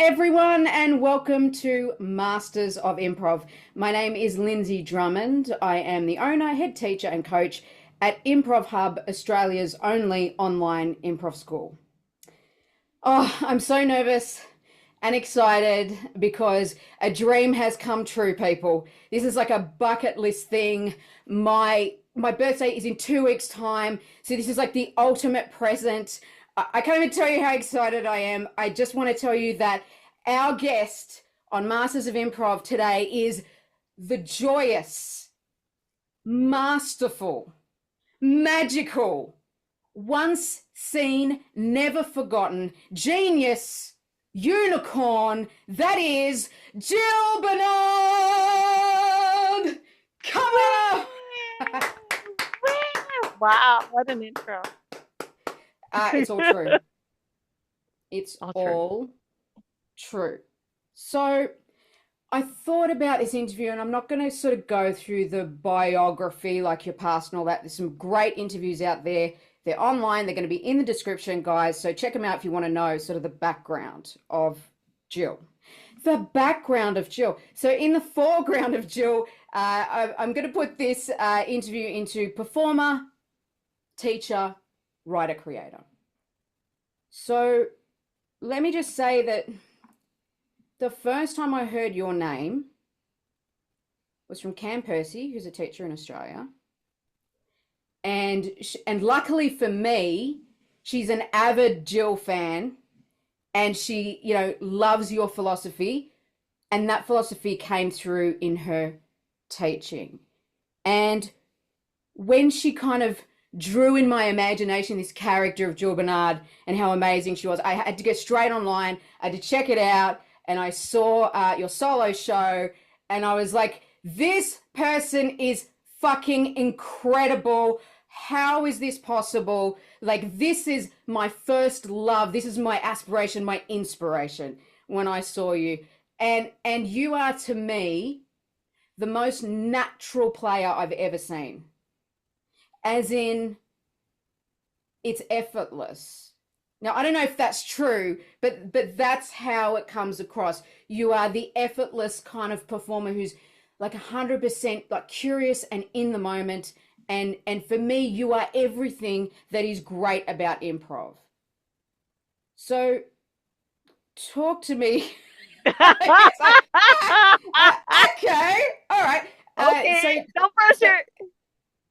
everyone, and welcome to Masters of Improv. My name is Lindsay Drummond. I am the owner, head teacher, and coach at Improv Hub, Australia's only online improv school. Oh, I'm so nervous and excited because a dream has come true, people. This is like a bucket list thing. My birthday is in 2 weeks' time, so this is like the ultimate present. I can't even tell you how excited I am. I just want to tell you that our guest on Masters of Improv today is the joyous, masterful, magical, once seen, never forgotten, genius, unicorn, that is Jill Bernard! Come on! Wow, what an intro. It's all true. It's all true. So I thought about this interview, and I'm not going to sort of go through the biography like your past and all that. There's some great interviews out there. They're online. They're going to be in the description, guys. So check them out if you want to know sort of the background of Jill. The background of Jill. So in the foreground of Jill, I'm going to put this interview into performer, teacher, writer, creator. So let me just say that the first time I heard your name was from Cam Percy, who's a teacher in Australia. And luckily for me, she's an avid Jill fan, and she, loves your philosophy, and that philosophy came through in her teaching. And when she kind of drew in my imagination this character of Jill Bernard and how amazing she was, I had to go straight online. I had to check it out, and I saw your solo show, and I was like, this person is fucking incredible. How is this possible? Like, this is my first love. This is my aspiration, my inspiration when I saw you. And you are, to me, the most natural player I've ever seen. As in, it's effortless. Now, I don't know if that's true, but that's how it comes across. You are the effortless kind of performer who's like 100% like curious and in the moment. And for me, you are everything that is great about improv. So talk to me. Okay, all right. Okay, no pressure.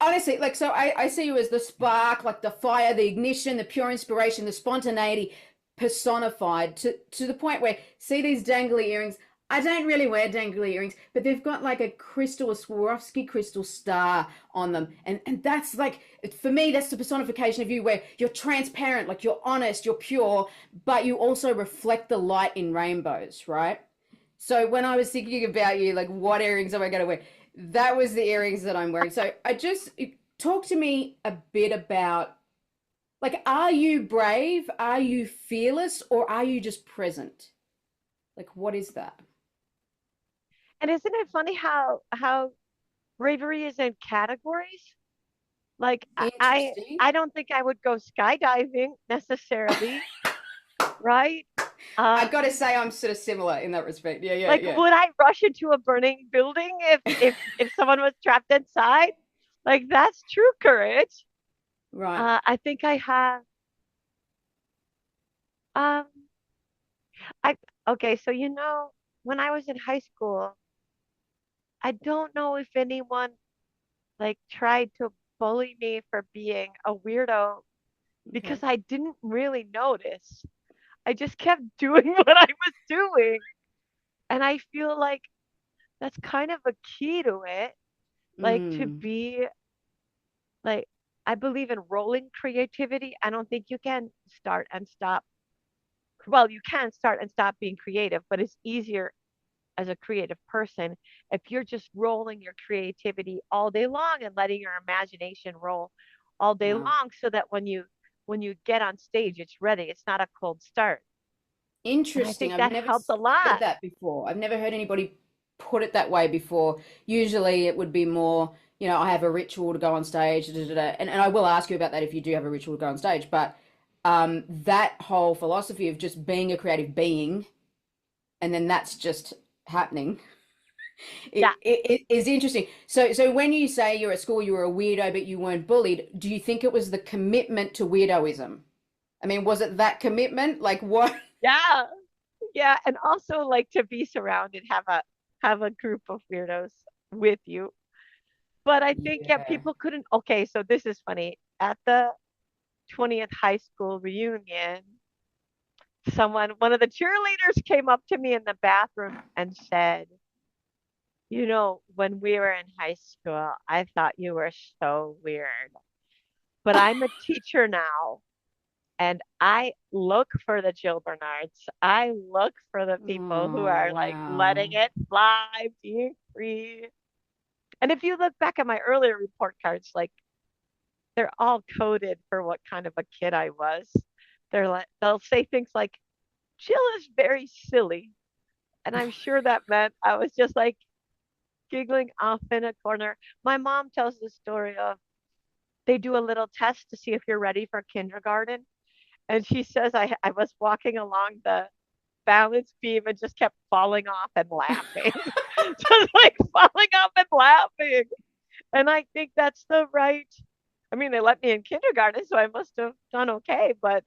Honestly, like, so I see you as the spark, like the fire, the ignition, the pure inspiration, the spontaneity personified to the point where, see these dangly earrings? I don't really wear dangly earrings, but they've got like a Swarovski crystal star on them. And that's like, for me, that's the personification of you, where you're transparent, like you're honest, you're pure, but you also reflect the light in rainbows, right? So when I was thinking about you, like, what earrings am I going to wear? That was the earrings that I'm wearing. So talk to me a bit about, like, are you brave? Are you fearless? Or are you just present? Like, what is that? And isn't it funny how bravery is in categories? Like Interesting. I don't think I would go skydiving necessarily, right? I've got to say I'm sort of similar in that respect. Yeah, Like, yeah. would I rush into a burning building if someone was trapped inside? Like, that's true courage. Right. I think I have um I okay, so when I was in high school, I don't know if anyone like tried to bully me for being a weirdo Okay. because I didn't really notice. I just kept doing what I was doing. And I feel like that's kind of a key to it. Like to Mm. be like, I believe in rolling creativity. I don't think you can start and stop. Well, you can start and stop being creative, but it's easier as a creative person if you're just rolling your creativity all day long and letting your imagination roll all day Wow. long so that when you get on stage it's ready, it's not a cold start. And I Interesting. think I've that never helps a said lot. that before. I've never heard anybody put it that way before. Usually it would be more, I have a ritual to go on stage, da, da, da. And I will ask you about that if you do have a ritual to go on stage. But that whole philosophy of just being a creative being and then that's just happening. Yeah. It is interesting. So when you say you're at school, you were a weirdo, but you weren't bullied, do you think it was the commitment to weirdoism? I mean, was it that commitment? Like what? Yeah. Yeah. And also like to be surrounded, have a group of weirdos with you. But I think, yeah, Yeah. people couldn't. Okay, so this is funny. At the 20th high school reunion, one of the cheerleaders came up to me in the bathroom and said, when we were in high school, I thought you were so weird. But I'm a teacher now, and I look for the Jill Bernards. I look for the people who Oh, are like letting wow. it fly, being free. And if you look back at my earlier report cards, like they're all coded for what kind of a kid I was. They'll say things like, Jill is very silly. And I'm sure that meant I was just like giggling off in a corner. My mom tells the story of they do a little test to see if you're ready for kindergarten. And she says I was walking along the balance beam and just kept falling off and laughing. Just like falling off and laughing. And I think that's the right. I mean, they let me in kindergarten, so I must have done okay. But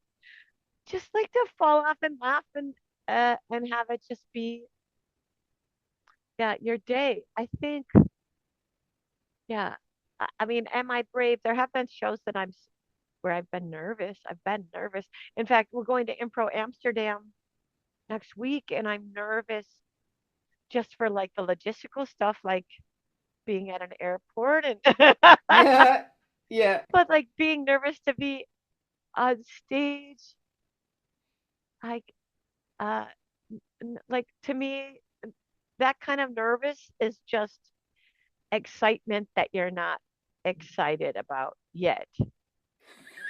just like to fall off and laugh and have it just be, yeah, your day. I think, yeah. I mean, am I brave? There have been shows that where I've been nervous. I've been nervous. In fact, we're going to Improv Amsterdam next week, and I'm nervous just for like the logistical stuff, like being at an airport and Yeah. Yeah. but like being nervous to be on stage, like uh like to me that kind of nervous is just excitement that you're not excited about yet.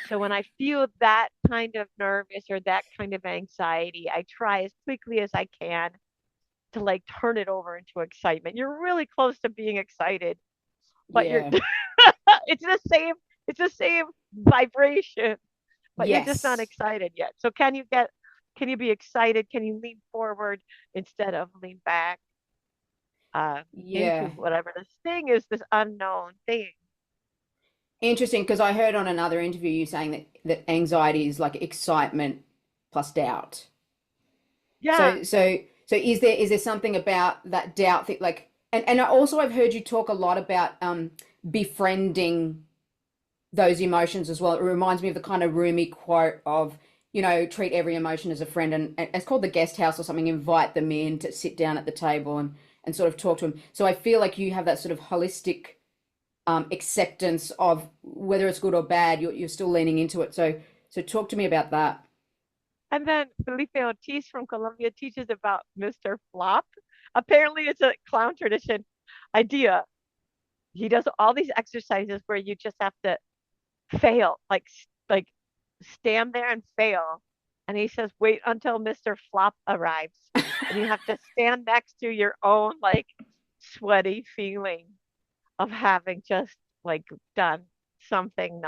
So when I feel that kind of nervous or that kind of anxiety, I try as quickly as I can to like turn it over into excitement. You're really close to being excited, but you're Yeah. it's the same vibration, but you're just not Yes. excited yet. So can you be excited? Can you lean forward instead of lean back into Yeah. whatever this thing is, this unknown thing? Interesting, because I heard on another interview you saying that anxiety is like excitement plus doubt. Yeah. So is there something about that doubt thing like and also I've heard you talk a lot about befriending those emotions as well. It reminds me of the kind of Rumi quote of, treat every emotion as a friend, and it's called the guest house or something, invite them in to sit down at the table and sort of talk to them. So I feel like you have that sort of holistic acceptance of whether it's good or bad, you're still leaning into it. So talk to me about that. And then Felipe Ortiz from Colombia teaches about Mr. Flop. Apparently, it's a clown tradition idea. He does all these exercises where you just have to fail, like stand there and fail. And he says, wait until Mr. Flop arrives. And you have to stand next to your own like sweaty feeling of having just like done something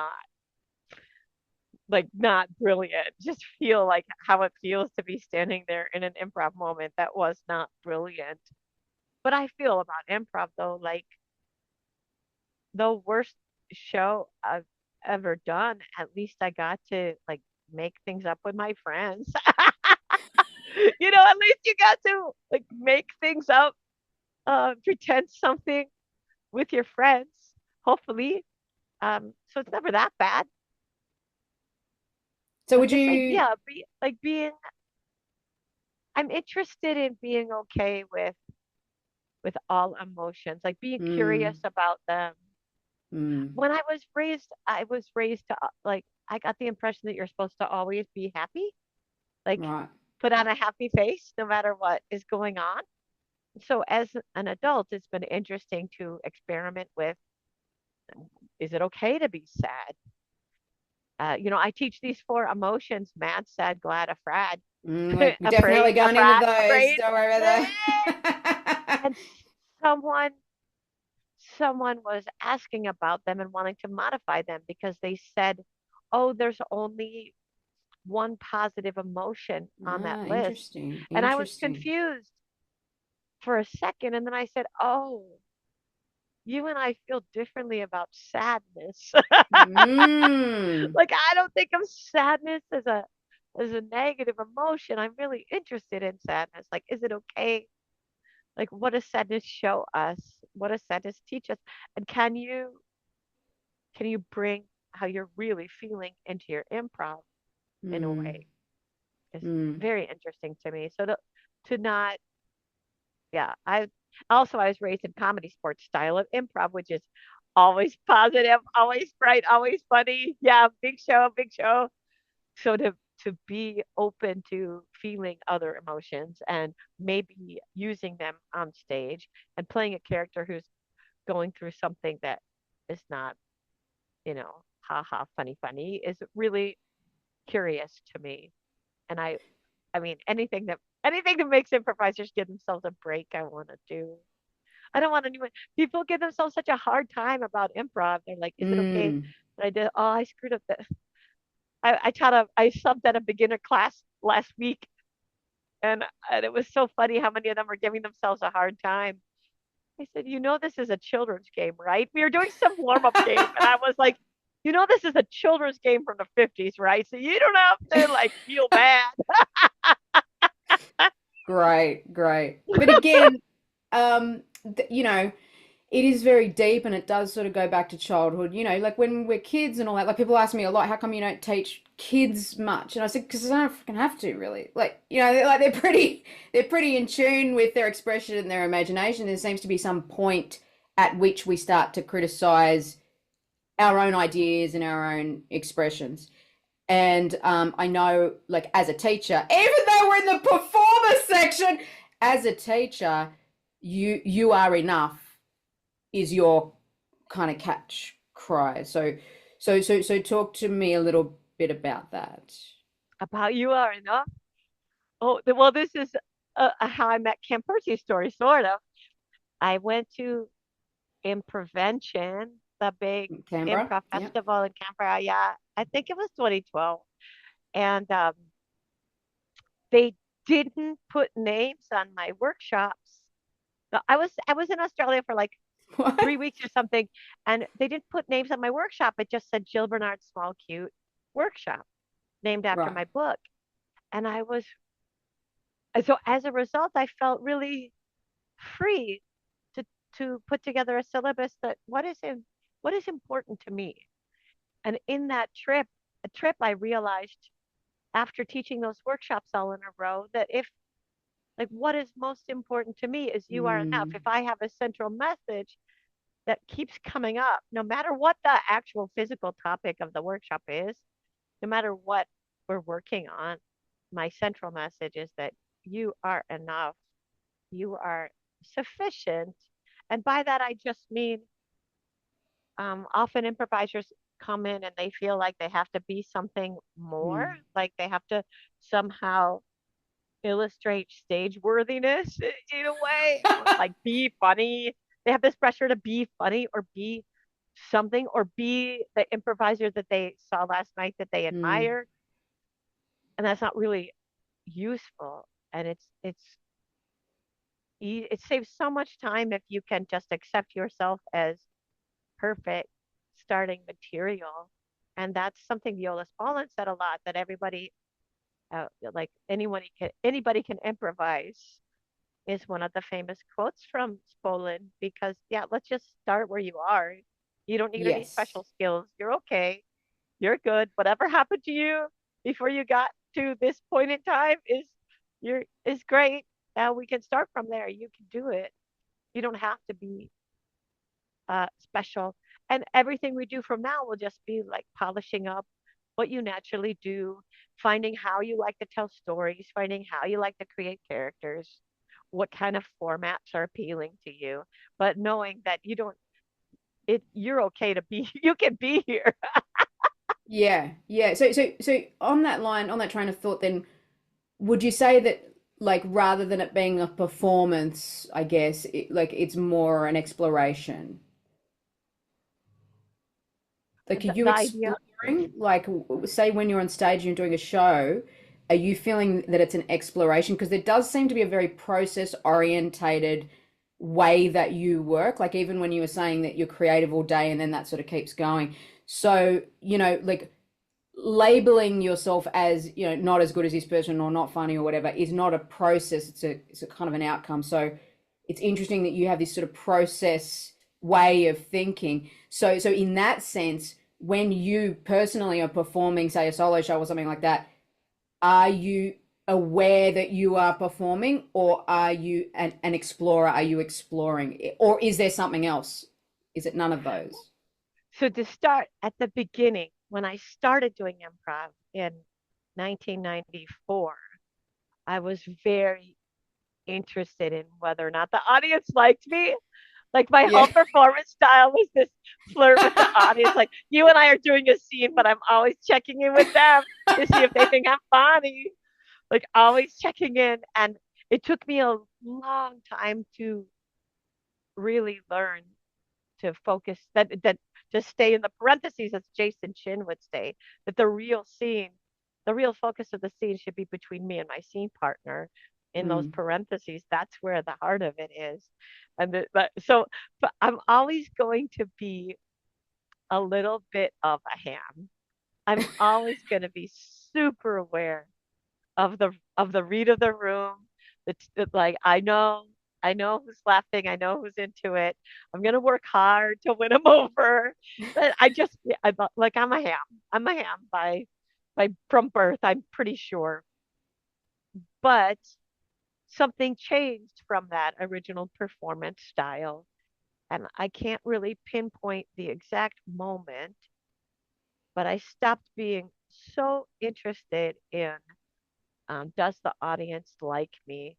not brilliant. Just feel like how it feels to be standing there in an improv moment that was not brilliant. But I feel about improv though, like the worst show I've ever done, at least I got to like make things up with my friends. At least you got to like make things up, pretend something with your friends, hopefully. So it's never that bad. So But would this you idea of I'm interested in being okay with all emotions, like being curious mm, about them. mm, When I was raised to like I got the impression that you're supposed to always be happy, like right. put on a happy face no matter what is going on. So as an adult, it's been interesting to experiment with, is it okay to be sad? I teach these four emotions: mad, sad, glad, afraid, We're definitely afraid, going into those. afraid. Don't worry about that. And someone someone was asking about them and wanting to modify them because they said, oh, there's only one positive emotion on that list. Interesting. And I was Interesting. confused. for a second, and then I said, "Oh, you and I feel differently about sadness." Mm. Like I don't think of sadness as a negative emotion. I'm really interested in sadness. Like, is it okay? Like, what does sadness show us? What does sadness teach us? And can you bring how you're really feeling into your improv in a Mm. way is Mm. very interesting to me. So to not, yeah, I was raised in comedy sports style of improv, which is always positive, always bright, always funny. Yeah, big show, big show. So to be open to feeling other emotions and maybe using them on stage and playing a character who's going through something that is not, ha ha, funny, funny is really curious to me. And I mean, anything that makes improvisers give themselves a break, I want to do. I don't want anyone. People give themselves such a hard time about improv. They're like, "Is it okay Mm. that I did? Oh, I screwed up. I subbed at a beginner class last week, and it was so funny how many of them were giving themselves a hard time. I said, this is a children's game, right? We were doing some warm up game, and I was like, this is a children's game from the 50s, right? So you don't have to like feel bad. Great, great. But again, it is very deep and it does sort of go back to childhood. Like when we're kids and all that, like people ask me a lot, how come you don't teach kids much? And I said, because I don't fucking have to really. Like, they're pretty in tune with their expression and their imagination. There seems to be some point at which we start to criticize our own ideas and our own expressions. And I know, like, as a teacher, even though we're in the performer section, as a teacher, you are enough is your kind of catch cry. So talk to me a little bit about that. About you are enough. Oh, well, this is a how I met Kim Percy story, sort of. I went to Improvention, the big Canberra? improv Yeah. festival in Canberra. Yeah, I think it was 2012. And they didn't put names on my workshops. No, I was in Australia for like What? 3 weeks or something, and they didn't put names on my workshop. It just said Jill Bernard Small Cute Workshop, named after Right. my book. And so as a result, I felt really free to put together a syllabus that what is important to me. And in that trip, I realized after teaching those workshops all in a row that if like what is most important to me is you are enough. Mm, If I have a central message that keeps coming up, no matter what the actual physical topic of the workshop is, no matter what we're working on, my central message is that you are enough. You are sufficient. And by that, I just mean often improvisers come in and they feel like they have to be something more, mm, like they have to somehow illustrate stage worthiness in a way, like be funny. They have this pressure to be funny or be something or be the improviser that they saw last night that they mm, admire. And that's not really useful. And it saves so much time if you can just accept yourself as perfect starting material. And that's something Viola Spolin said a lot that like anybody can improvise is one of the famous quotes from Spolin because yeah, let's just start where you are. You don't need any yes. special skills. You're okay. You're good. Whatever happened to you before you got to this point in time is great. Now we can start from there. You can do it. You don't have to be special. And everything we do from now will just be like polishing up what you naturally do, finding how you like to tell stories, finding how you like to create characters, what kind of formats are appealing to you, but knowing that you're okay to be, you can be here. Yeah, yeah. So on that line, on that train of thought, then would you say that, like, rather than it being a performance, I guess, like it's more an exploration? Like, are you The idea, exploring, like, say when you're on stage and you're doing a show, are you feeling that it's an exploration? Because there does seem to be a very process orientated way that you work. Like even when you were saying that you're creative all day and then that sort of keeps going. So, like labeling yourself as, not as good as this person or not funny or whatever is not a process. It's a kind of an outcome. So it's interesting that you have this sort of process way of thinking. So in that sense, when you personally are performing, say a solo show or something like that, are you aware that you are performing, or are you an explorer? Are you exploring, or is there something else? Is it none of those? So to start at the beginning, when I started doing improv in 1994, I was very interested in whether or not the audience liked me. Like my whole Yeah. performance style was this flirt with the audience. Like you and I are doing a scene, but I'm always checking in with them to see if they think I'm funny. Like always checking in. And it took me a long time to really learn to focus that to stay in the parentheses, as Jason Chin would say, that the real focus of the scene should be between me and my scene partner. In those Mm. parentheses, that's where the heart of it is. And so, but I'm always going to be a little bit of a ham. I'm always going to be super aware of the read of the room. It's like I know who's laughing. I know who's into it. I'm gonna work hard to win them over. But like I'm a ham. I'm a ham by from birth. I'm pretty sure. But something changed from that original performance style, and I can't really pinpoint the exact moment. But I stopped being so interested in does the audience like me,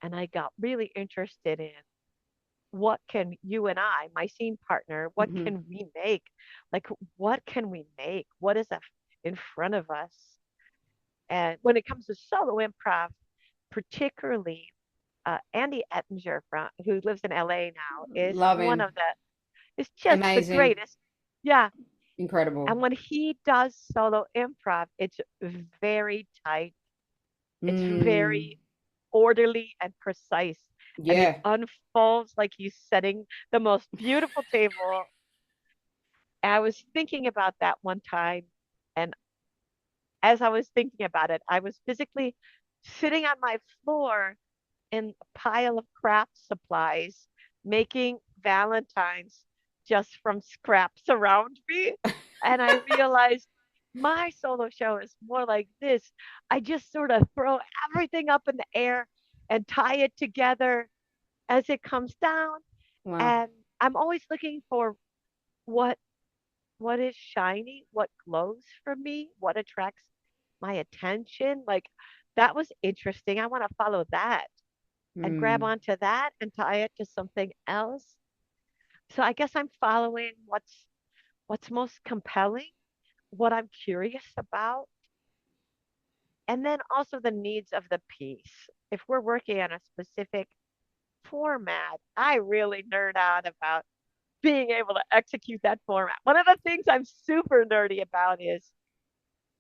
and I got really interested in what can you and I, my scene partner, what Hmm. can we make? Like, what can we make? What is in front of us? And when it comes to solo improv, particularly Andy Ettinger, who lives in LA now, is Love one him. of is just the Amazing. greatest. Yeah. Incredible. And when he does solo improv, it's very tight. It's Mm. very orderly and precise. And it Yeah. unfolds like he's setting the most beautiful table. And I was thinking about that one time. And as I was thinking about it, I was physically sitting on my floor in a pile of craft supplies, making Valentines just from scraps around me. And I realized my solo show is more like this. I just sort of throw everything up in the air and tie it together as it comes down. Wow. And I'm always looking for what what is shiny, what glows for me, what attracts my attention. Like that was interesting. I want to follow that and grab Mm. onto that and tie it to something else. So I guess I'm following what's most compelling, what I'm curious about, and then also the needs of the piece. If we're working on a specific format, I really nerd out about being able to execute that format. One of the things I'm super nerdy about is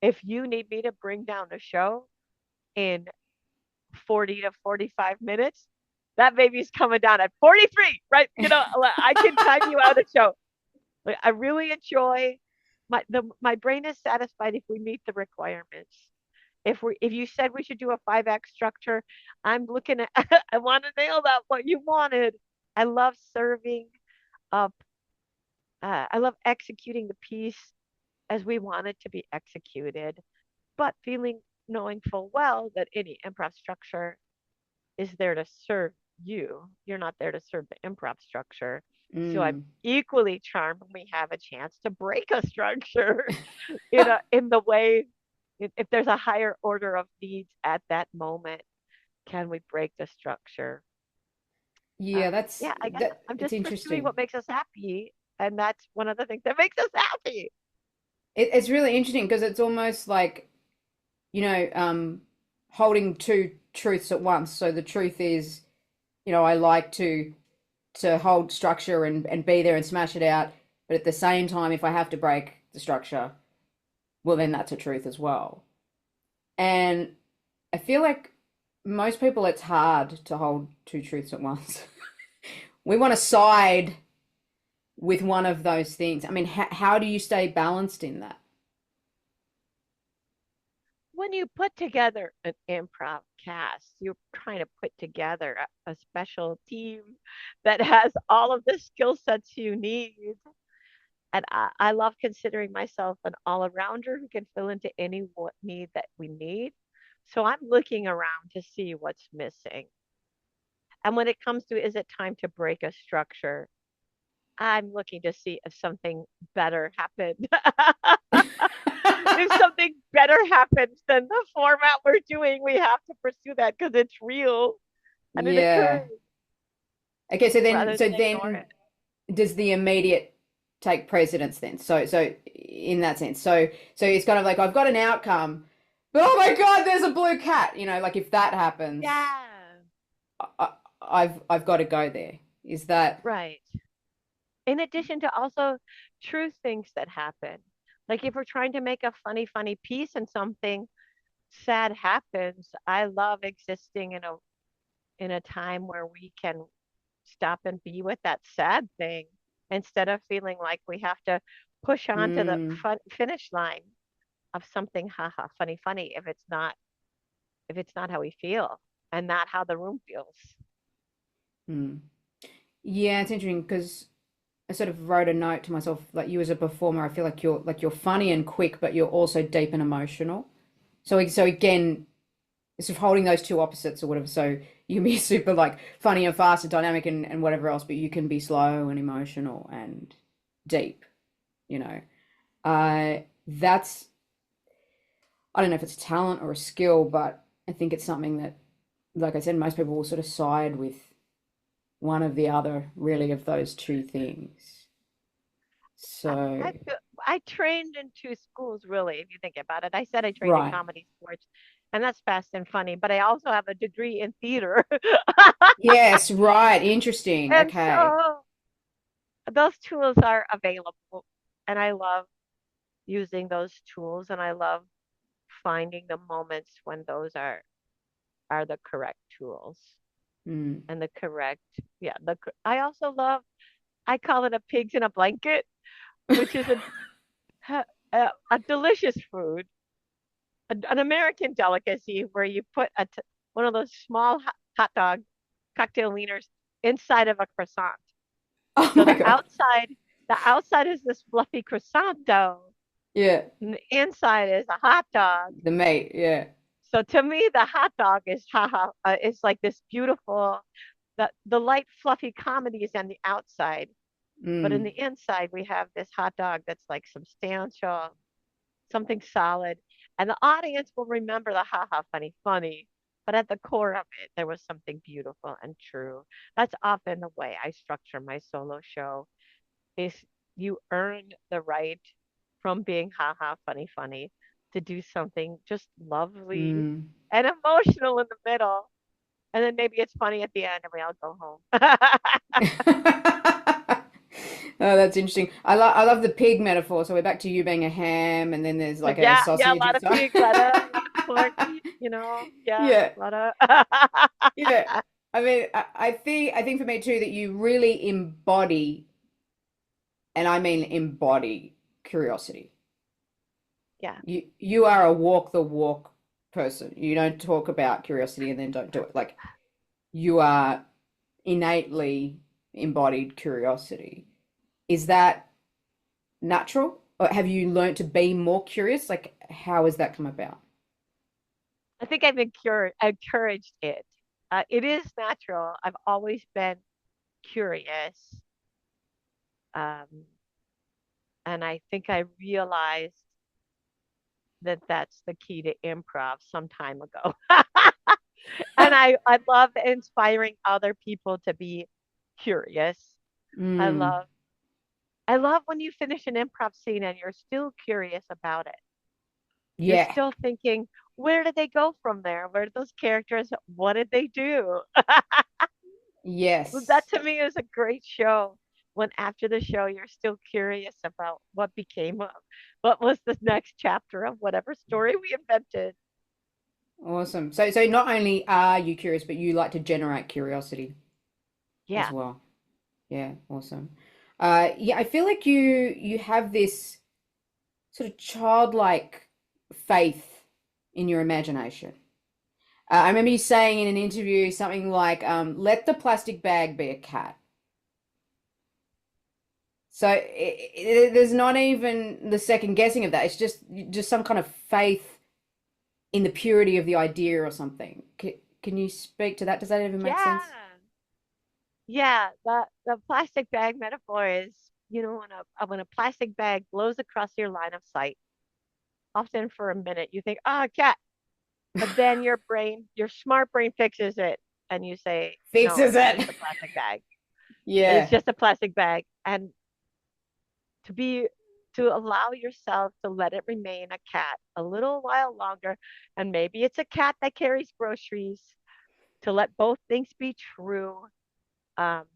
if you need me to bring down the show in 40 to 45 minutes, that baby's coming down at 43, right? I can time you out a show. Like, I really enjoy my brain is satisfied if we meet the requirements. If you said we should do a 5 act structure, I'm looking at I want to nail that what you wanted. I love serving up I love executing the piece as we want it to be executed, but knowing full well that any improv structure is there to serve you. You're not there to serve the improv structure. So I'm Mm. equally charmed when we have a chance to break a structure in the way if there's a higher order of needs at that moment, can we break the structure? Yeah, Yeah, I guess that I'm it's just pursuing interesting. what makes us happy, and that's one of the things that makes us happy. It's really interesting because it's almost like, holding two truths at once. So the truth is, I like to hold structure and be there and smash it out. But at the same time, if I have to break the structure, well, then that's a truth as well. And I feel like most people, it's hard to hold two truths at once. We want to side with one of those things. I mean, how do you stay balanced in that? When you put together an improv cast, you're trying to put together a special team that has all of the skill sets you need. And I love considering myself an all-arounder who can fill into any what need that we need. So I'm looking around to see what's missing. And when it comes to is it time to break a structure, I'm looking to see if something better happened. If something better happens than the format we're doing, we have to pursue that because it's real and it Yeah. occurs Okay, so then rather so than ignore then it. does the immediate take precedence then? So in that sense. So it's kind of like I've got an outcome, but oh my God, there's a blue cat. Like if that happens, Yeah, I've got to go there. Is that right. In addition to also true things that happen. Like if we're trying to make a funny piece and something sad happens, I love existing in a time where we can stop and be with that sad thing instead of feeling like we have to push on to the mm, finish line of something haha funny if it's not how we feel and not how the room feels. mm. Yeah, it's interesting because I sort of wrote a note to myself, like you as a performer, I feel like you're funny and quick, but you're also deep and emotional. So again, sort of holding those two opposites or whatever. So you can be super like funny and fast and dynamic and whatever else, but you can be slow and emotional and deep, you know. That's I don't know if it's a talent or a skill, but I think it's something that, like I said, most people will sort of side with one of the other, really, of those two things. I So, feel, I trained in two schools really if you think about it. I said I trained in right. comedy sports and that's fast and funny, but I also have a degree in theater. Yes, right. Interesting. And Okay. so those tools are available and I love using those tools and I love finding the moments when those are the correct tools Mm. and the correct yeah I also love I call it a pigs in a blanket which is a delicious food an American delicacy where you put one of those small hot dog cocktail wieners inside of a croissant Oh so my God. the outside is this fluffy croissant dough Yeah. and the inside is a hot dog. The mate. Yeah. So to me, the hot dog is haha, it's like this beautiful, the light fluffy comedy is on the outside, but in Mm. the inside we have this hot dog that's like substantial, something solid, and the audience will remember the haha funny, but at the core of it there was something beautiful and true. That's often the way I structure my solo show. Is you earn the right from being haha funny to do something just lovely Mm. and emotional in the middle. And then maybe it's funny at the end and we all go home. Oh, that's interesting. I love the pig metaphor. So we're back to you being a ham, and then there's like a Yeah, a sausage lot and of stuff. pig, a lot of pork, yeah, Yeah, a lot of yeah. I mean, I think for me too that you really embody, and I mean embody curiosity. yeah. You are a walk the walk person. You don't talk about curiosity and then don't do it. Like you are innately embodied curiosity. Is that natural? Or have you learned to be more curious? Like, how has that come about? I think I've encouraged it. It is natural. I've always been curious. Um, and I think I realized that that's the key to improv some time ago. And I love inspiring other people to be curious. I Mm, love I love when you finish an improv scene and you're still curious about it. You're yeah. still thinking, where did they go from there? Where did those characters, what did they do? That Yes. to me is a great show. When after the show you're still curious about what became of what was the next chapter of whatever story we invented. Awesome. So not only are you curious, but you like to generate curiosity as Yeah. well. Yeah, awesome. Yeah, I feel like you have this sort of childlike faith in your imagination. I remember you saying in an interview something like, "Let the plastic bag be a cat." So there's not even the second guessing of that. It's just some kind of faith in the purity of the idea or something. Can you speak to that? Does that even make Yeah. sense? Yeah. The plastic bag metaphor is, when a plastic bag blows across your line of sight, often for a minute, you think, "Oh, a cat." But then your smart brain fixes it and you say, "No, Fixes it's just it. a plastic bag. It's Yeah. just a plastic bag." And to be to allow yourself to let it remain a cat a little while longer, and maybe it's a cat that carries groceries, to let both things be true. Um,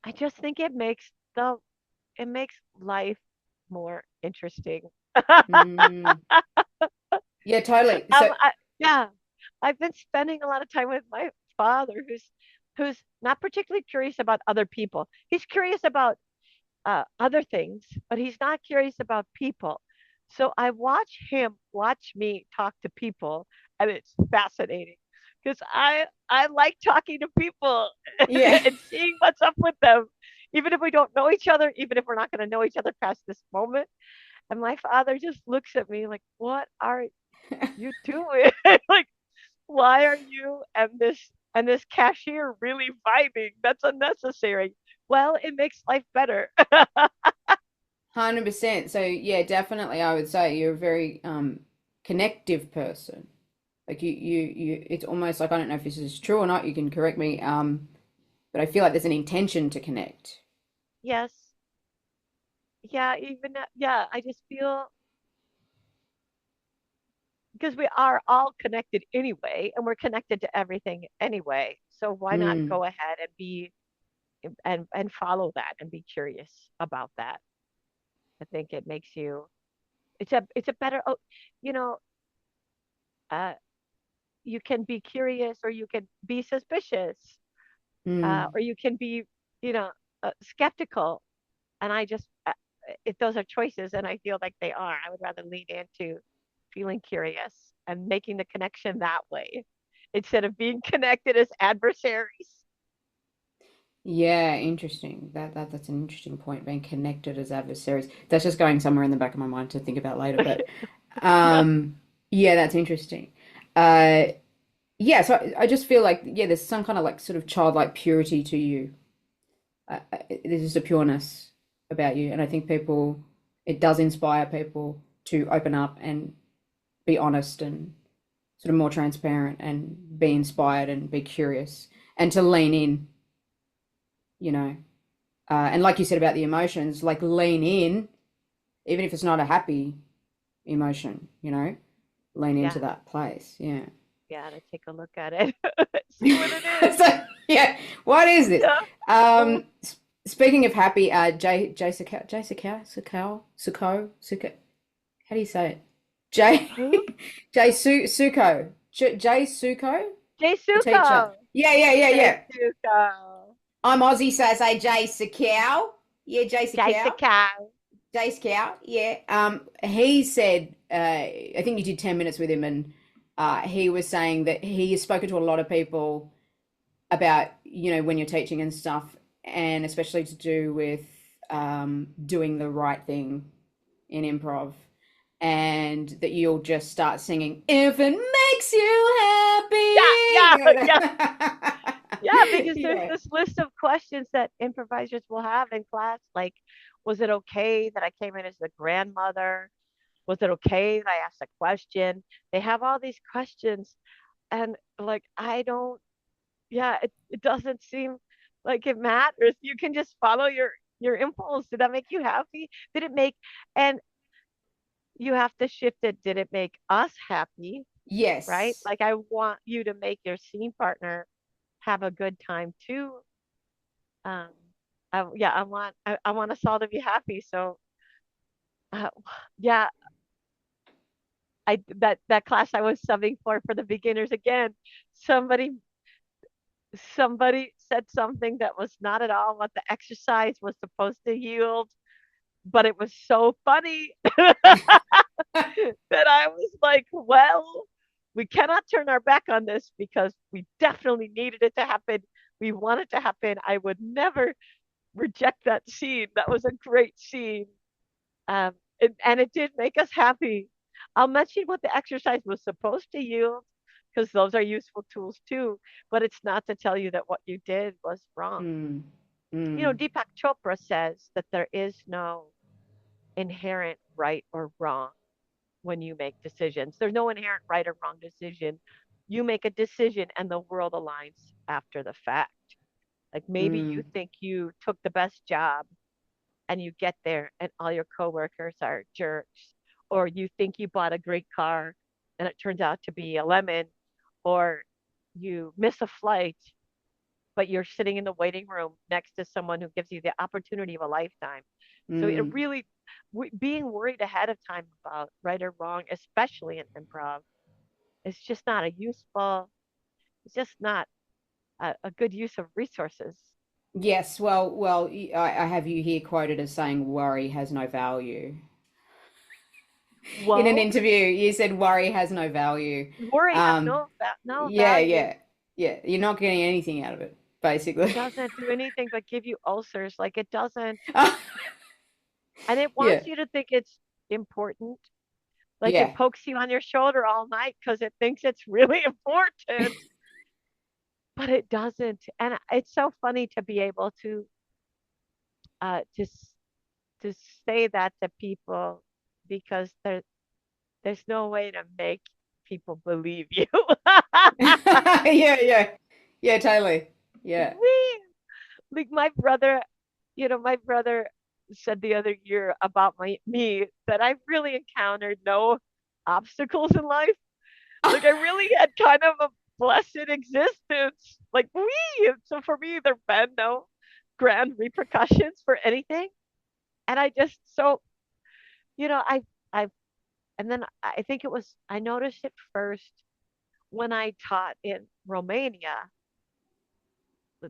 I just think it makes life more interesting. Mm. Yeah, totally. So, Yeah, I've been spending a lot of time with my father, who's not particularly curious about other people. He's curious about other things, but he's not curious about people. So I watch him watch me talk to people, and it's fascinating because I like talking to people yeah. and seeing what's up with them, even if we don't know each other, even if we're not going to know each other past this moment. And my father just looks at me like, "What are you doing? Like, why are you and this cashier really vibing? That's unnecessary." Well, it makes life better. 100%. So, yeah, definitely I would say you're a very connective person. Like it's almost like I don't know if this is true or not, you can correct me. But I feel like there's an intention to connect. Yes. Yeah, yeah, I just feel because we are all connected anyway, and we're connected to everything anyway. So why not Mm. go ahead and be and follow that and be curious about that? I think it makes you it's a better you know, uh you can be curious or you can be suspicious, Mm. or you can be, you know, skeptical. And if those are choices, and I feel like they are, I would rather lean into feeling curious and making the connection that way instead of being connected as adversaries. Yeah, interesting. That's an interesting point, being connected as adversaries. That's just going somewhere in the back of my mind to think about later. But um yeah, that's interesting. Uh yeah, so I just feel like yeah, there's some kind of like sort of childlike purity to you. There's just a pureness about you, and I think people it does inspire people to open up and be honest and sort of more transparent and be inspired and be curious and to lean in, you know. And like you said about the emotions, like lean in, even if it's not a happy emotion, lean into Yeah, that place. Yeah. yeah, to take a look at it, see what it is. So, yeah, what is this? Yeah. Um, speaking of happy, Suko, how do you say it? Jay, Who? Jay Suko, Jay the teacher. Suko. Yeah, yeah, yeah, Jay yeah. Suko. I'm Aussie, so I say Jay Suko. Yeah, Jay Jay Suko. Suko. Jay Scout, yeah. He said, I think you did 10 minutes with him, and he was saying that he has spoken to a lot of people about, when you're teaching and stuff, and especially to do with doing the right thing in improv, and that you'll just start singing, if it makes you Yeah, yeah, yeah. happy. Yeah, because there's Yeah. this list of questions that improvisers will have in class, like, was it okay that I came in as the grandmother? Was it okay that I asked a question? They have all these questions, and like, I don't, yeah, it doesn't seem like it matters. You can just follow your impulse. Did that make you happy? Did it make, and you have to shift it. Did it make us happy? Right? Yes. Like, I want you to make your scene partner have a good time too. Um, yeah, I want us all to be happy. So, uh, yeah, that class I was subbing for the beginners again, somebody somebody said something that was not at all what the exercise was supposed to yield, but it was so funny that I was like, well, we cannot turn our back on this because we definitely needed it to happen. We want it to happen. I would never reject that scene. That was a great scene. And it did make us happy. I'll mention what the exercise was supposed to yield because those are useful tools too, but it's not to tell you that what you did was wrong. Mm, You know, mm, Deepak Chopra says that there is no inherent right or wrong when you make decisions. There's no inherent right or wrong decision. You make a decision and the world aligns after the fact. Like maybe you mm, think you took the best job and you get there and all your coworkers are jerks, or you think you bought a great car and it turns out to be a lemon, or you miss a flight but you're sitting in the waiting room next to someone who gives you the opportunity of a lifetime. So it mm. really, being worried ahead of time about right or wrong, especially in improv, is just not a useful, it's just not a good use of resources. Yes, I have you here quoted as saying worry has no value. In an Well, interview, you said worry has no value. worry has Um, no yeah, value. yeah, yeah. You're not getting anything out of it, It basically. doesn't do anything but give you ulcers. Like it doesn't, and it Yeah, wants you to think it's important. Like it yeah. pokes you on your shoulder all night because it thinks it's really important, but it doesn't. And it's so funny to be able to uh to to say that to people because there's no way to make people believe you. Yeah, yeah. Yeah, totally. Yeah. we like my brother, my brother said the other year about me that I really encountered no obstacles in life. Like I really had kind of a blessed existence. Like we, so for me, there have been no grand repercussions for anything. And I just so I and then I think it was I noticed it first when I taught in Romania.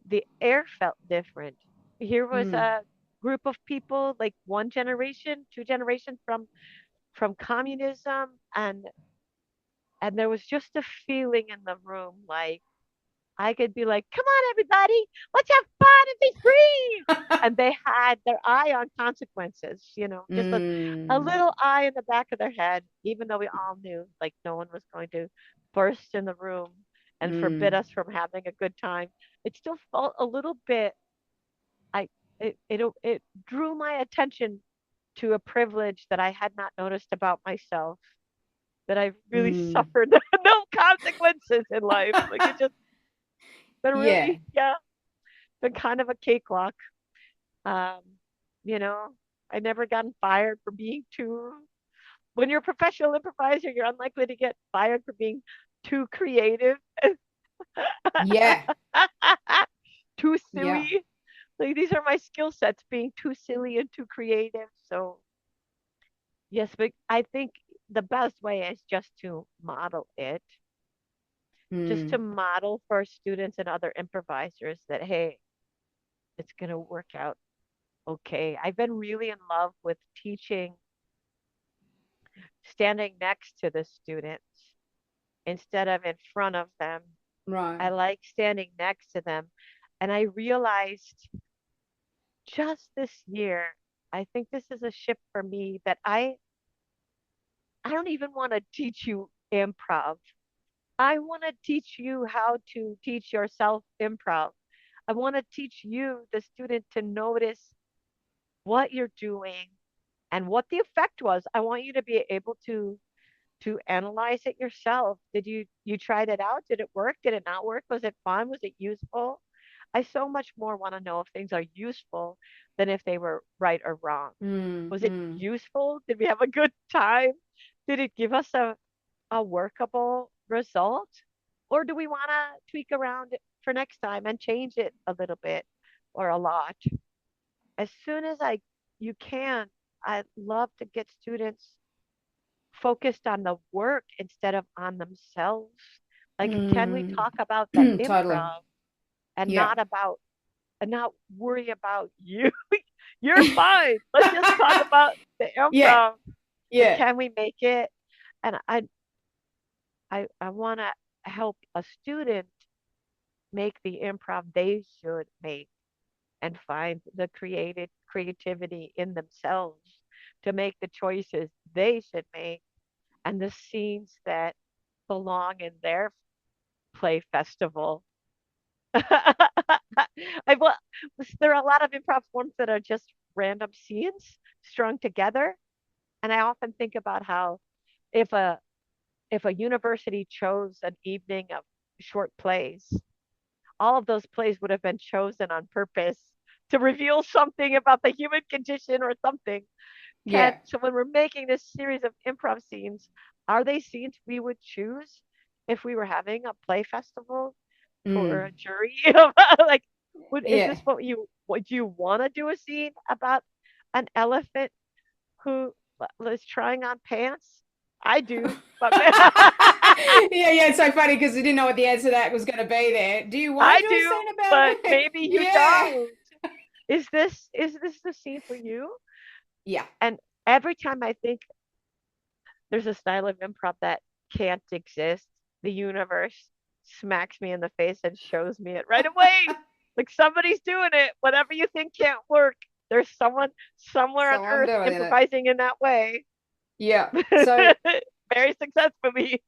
The air felt different. Here was Mm, a group of people, like one generation, two generation from communism, and there was just a feeling in the room like I could be like, come on, everybody, let's have fun and be free. And they had their eye on consequences, just a mm, little eye in the back of their head, even though we all knew like no one was going to burst in the room and forbid mm, us from having a good time. It still felt a little bit, I, it drew my attention to a privilege that I had not noticed about myself, that I really mm. suffered no consequences in life. Like it just been Yeah. really, yeah, been kind of a cakewalk. Um, you know, I never gotten fired for being too. When you're a professional improviser, you're unlikely to get fired for being too creative, Yeah. too Yeah. silly. Like these are my skill sets, being too silly and too creative. So yes, but I think the best way is just to model it, just to Mm, model for students and other improvisers that hey, it's gonna work out okay. I've been really in love with teaching, standing next to the students instead of in front of them. right. I like standing next to them. And I realized just this year, I think this is a shift for me that I don't even want to teach you improv. I want to teach you how to teach yourself improv. I want to teach you, the student, to notice what you're doing and what the effect was. I want you to be able to analyze it yourself. Did you tried it out? Did it work? Did it not work? Was it fun? Was it useful? I so much more want to know if things are useful than if they were right or wrong. Mm, Was it mm, useful? Did we have a good time? Did it give us a workable result? Or do we want to tweak around it for next time and change it a little bit or a lot? As soon as you can, I love to get students focused on the work instead of on themselves. Like, can we Mm. talk about the Totally. improv and Yeah. not about and not worry about you? You're fine. Let's just talk about the Yeah. improv. And Yeah. can we make it? And I want to help a student make the improv they should make and find the creativity in themselves to make the choices they should make and the scenes that belong in their play festival. Well, there are a lot of improv forms that are just random scenes strung together, and I often think about how if a university chose an evening of short plays, all of those plays would have been chosen on purpose to reveal something about the human condition or something. Yeah. So when we're making this series of improv scenes, are they scenes we would choose if we were having a play festival for a Mm. jury? Like, is Yeah. this what you would you want to do a scene about an elephant who was trying on pants? I do, but Yeah, yeah, it's so funny because I didn't know what the answer to that was going to be there. Do you want to I do a do, scene about but it? maybe you Yeah. don't. Is this the scene for you? Yeah. And every time I think there's a style of improv that can't exist, the universe smacks me in the face and shows me it right away. Like, somebody's doing it. Whatever you think can't work, there's someone somewhere on So I'm earth doing it. improvising in that way. Yeah. So Very successfully.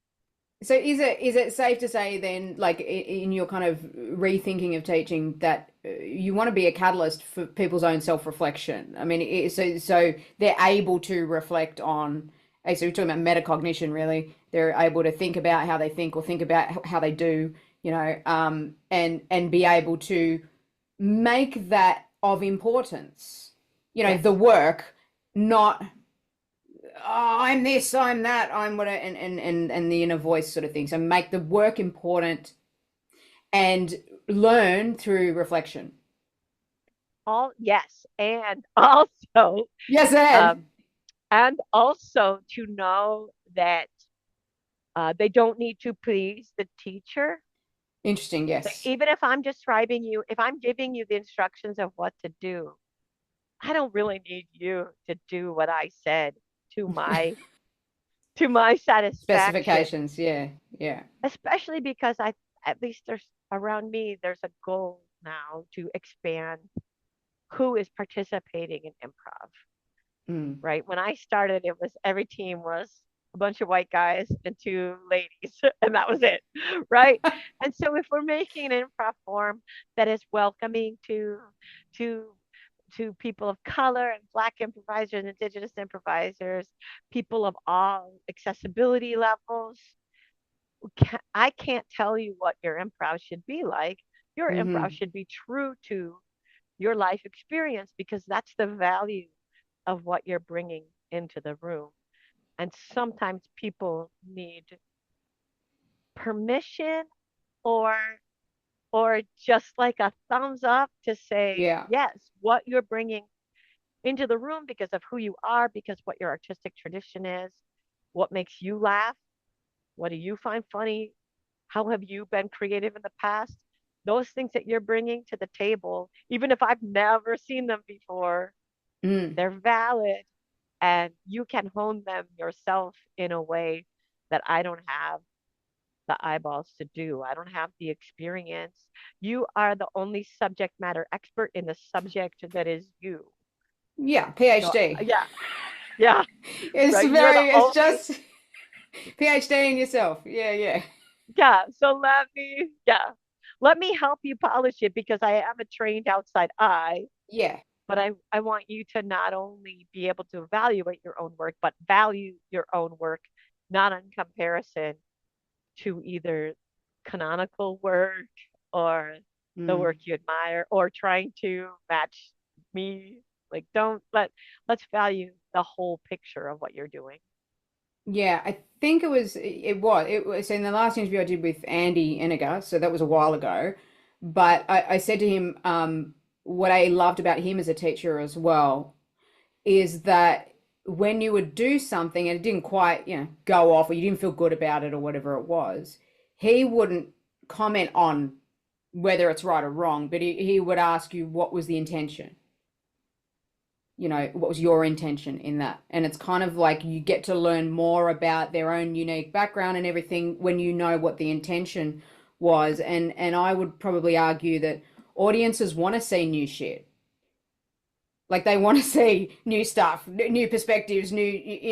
so is it safe to say then, like in your kind of rethinking of teaching, that you want to be a catalyst for people's own self-reflection? I mean, so they're able to reflect on. So we're talking about metacognition, really. They're able to think about how they think or think about how they do, and be able to make that of importance. The Yes. work, not oh, I'm this, I'm that, I'm what, and the inner voice sort of thing. So make the work important and learn through reflection. All yes. And also, Yes, Ed. um, to know that they don't need to please the teacher. Interesting. Like, Yes. even if I'm giving you the instructions of what to do, I don't really need you to do what I said to my to my satisfaction, Specifications. Yeah. Yeah. especially because I at least there's around me there's a goal now to expand who is participating in improv. Mm. Right? When I started, it was every team was a bunch of white guys and two ladies, and that was it, right? And so if we're making an improv form that is welcoming to to people of color and Black improvisers, Indigenous improvisers, people of all accessibility levels, I can't tell you what your improv should be like. Your improv Hmm. should be true to your life experience because that's the value of what you're bringing into the room. And sometimes people need permission or just like a thumbs up to say Yeah. yes, what you're bringing into the room because of who you are, because what your artistic tradition is, what makes you laugh, what do you find funny, how have you been creative in the past? Those things that you're bringing to the table, even if I've never seen them before, Mm. they're valid and you can hone them yourself in a way that I don't have the eyeballs to do. I don't have the experience. You are the only subject matter expert in the subject that is you. Yeah. So, PhD. yeah, yeah, It's right. You're the very. It's only, just PhD in yourself. Yeah. Yeah. yeah. So let me help you polish it because I am a trained outside eye, Yeah. but I want you to not only be able to evaluate your own work, but value your own work, not in comparison to either canonical work or the work Mm. you admire or trying to match me. Like, let's value the whole picture of what you're doing. Yeah, I think it was in the last interview I did with Andy Eniger, so that was a while ago. But I said to him, what I loved about him as a teacher as well is that when you would do something and it didn't quite, go off or you didn't feel good about it or whatever it was, he wouldn't comment on whether it's right or wrong, but he would ask you what was the intention. What was your intention in that? And it's kind of like you get to learn more about their own unique background and everything when you know what the intention was. And I would probably argue that audiences want to see new shit. Like they want to see new stuff, new perspectives, new, you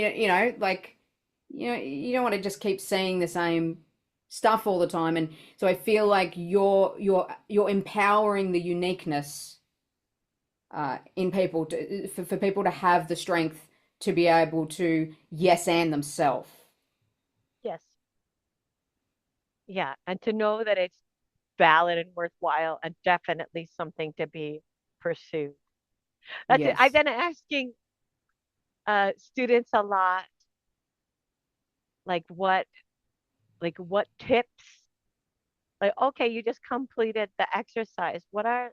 don't want to just keep seeing the same stuff all the time. And so I feel like you're empowering the uniqueness in people for people to have the strength to be able to yes and themselves. Yes. Yeah. And to know that it's valid and worthwhile and definitely something to be pursued. That's it. I've Yes. been asking students a lot, like what tips, like, okay, you just completed the exercise. What are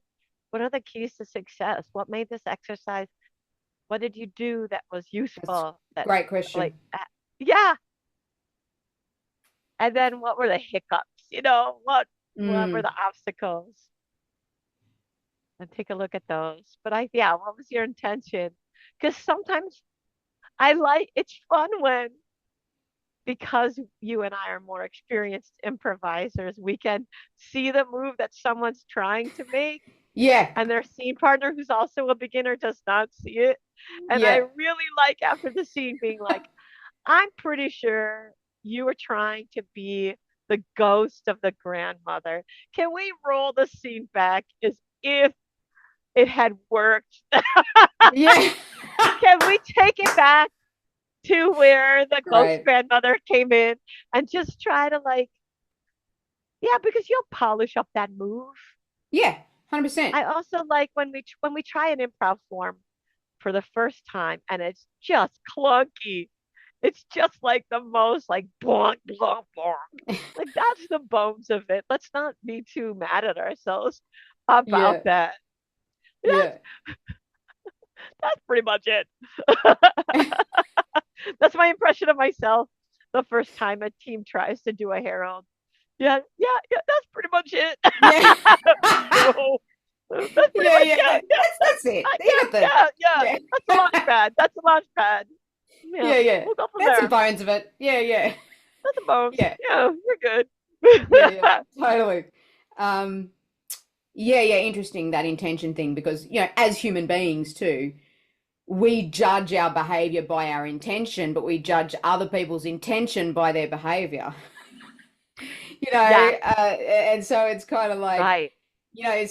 the keys to success? What made this exercise? What did you do that was That's a useful? That great like, question. yeah. And then what were the hiccups? What were Mm. the obstacles? And take a look at those. But yeah, what was your intention? Because sometimes it's fun when, because you and I are more experienced improvisers, we can see the move that someone's trying to make, Yeah. and their scene partner, who's also a beginner, does not see it. And I Yeah. really like after the scene being like, I'm pretty sure you were trying to be the ghost of the grandmother. Can we roll the scene back as if it had worked? Yeah. Can we take it back to where the ghost Great. grandmother came in and just try to, like, yeah, because you'll polish up that move. Yeah. 100%. I also like when we try an improv form for the first time and it's just clunky. It's just like the most like blank, blank, blank. Like that's the bones of it. Let's not be too mad at ourselves about Yeah. that. That's Yeah. that's pretty much it. That's my impression of myself the first time a team tries to do a herald. Yeah, yeah, yeah, that's pretty much it. Yeah. No, that's pretty Yeah, much, yeah. yeah, yeah, That's it. You yeah, got the yeah, yeah. yeah. That's the launch pad. That's the launch pad. Yeah, Yeah, yeah. we'll go from That's the there. bones of it. Yeah, yeah. That's the bones. Yeah. Yeah, you're good. Yeah, yeah. Totally. Um, yeah, yeah, interesting that intention thing because, as human beings too, we judge our behavior by our intention, but we judge other people's intention by their behavior. Yes, And so it's kind of like, right.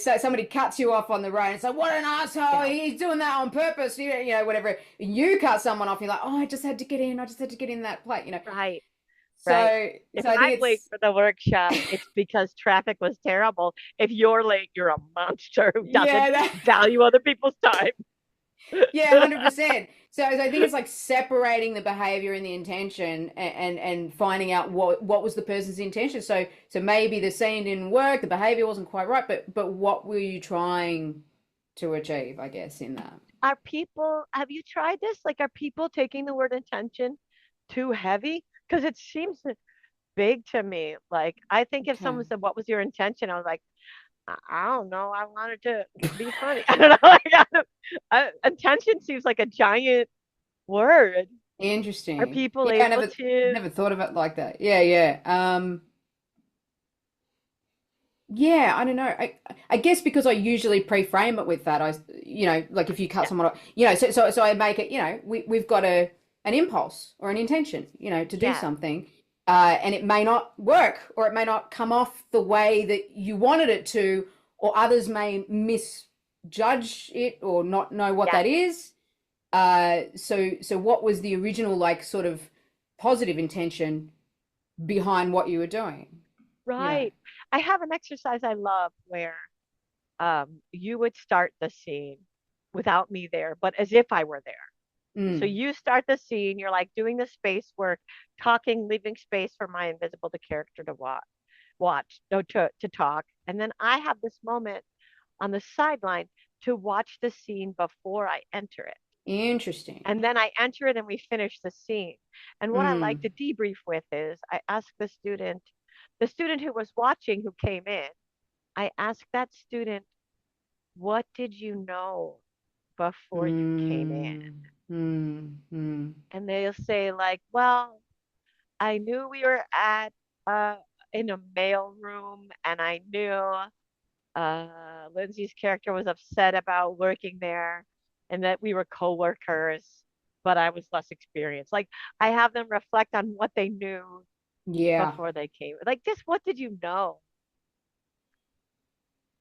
so somebody cuts you off on the road. And it's like, what an asshole! Yes, He's doing that on purpose. Whatever. You cut someone off, you're like, oh, I just had to get in. I just had to get in that plate. right, right. So, If so I think I'm late it's for the workshop, it's because traffic was terrible. If you're late, you're a monster who doesn't yeah, value other people's time. yeah, 100%. So I think it's like separating the behavior and the intention and finding out what was the person's intention. So maybe the scene didn't work, the behavior wasn't quite right, but what were you trying to achieve, I guess, in that? Have you tried this? Like, are people taking the word intention too heavy? Because it seems big to me. Like, I think if Okay. someone said, "What was your intention?" I was like, I don't know. I wanted to be funny. I don't know. Intention seems like a giant word. Are Interesting. people Yeah, able I've to? never thought of it like that. Yeah, yeah. Yeah, I don't know. I guess because I usually pre-frame it with that, like if you cut Yeah, someone off, so I make it, we've got an impulse or an intention, to do yeah, something, and it may not work or it may not come off the way that you wanted it to, or others may misjudge it or not know what yeah. that is. So what was the original like sort of positive intention behind what you were doing? You know. Right. I have an exercise I love where you would start the scene without me there, but as if I were there. So Mm. you start the scene, you're like doing the space work, talking, leaving space for my invisible the character to watch, no, to talk. And then I have this moment on the sideline to watch the scene before I enter it. Interesting. And then I enter it and we finish the scene. And what I like Mm, to debrief with is I ask the student who was watching who came in, I ask that student, what did you know before you came in? mm, mm, mm. And they'll say, like, well, I knew we were at uh in a mail room and I knew Lindsay's character was upset about working there and that we were coworkers, but I was less experienced. Like I have them reflect on what they knew Yeah. before they came. Like just what did you know?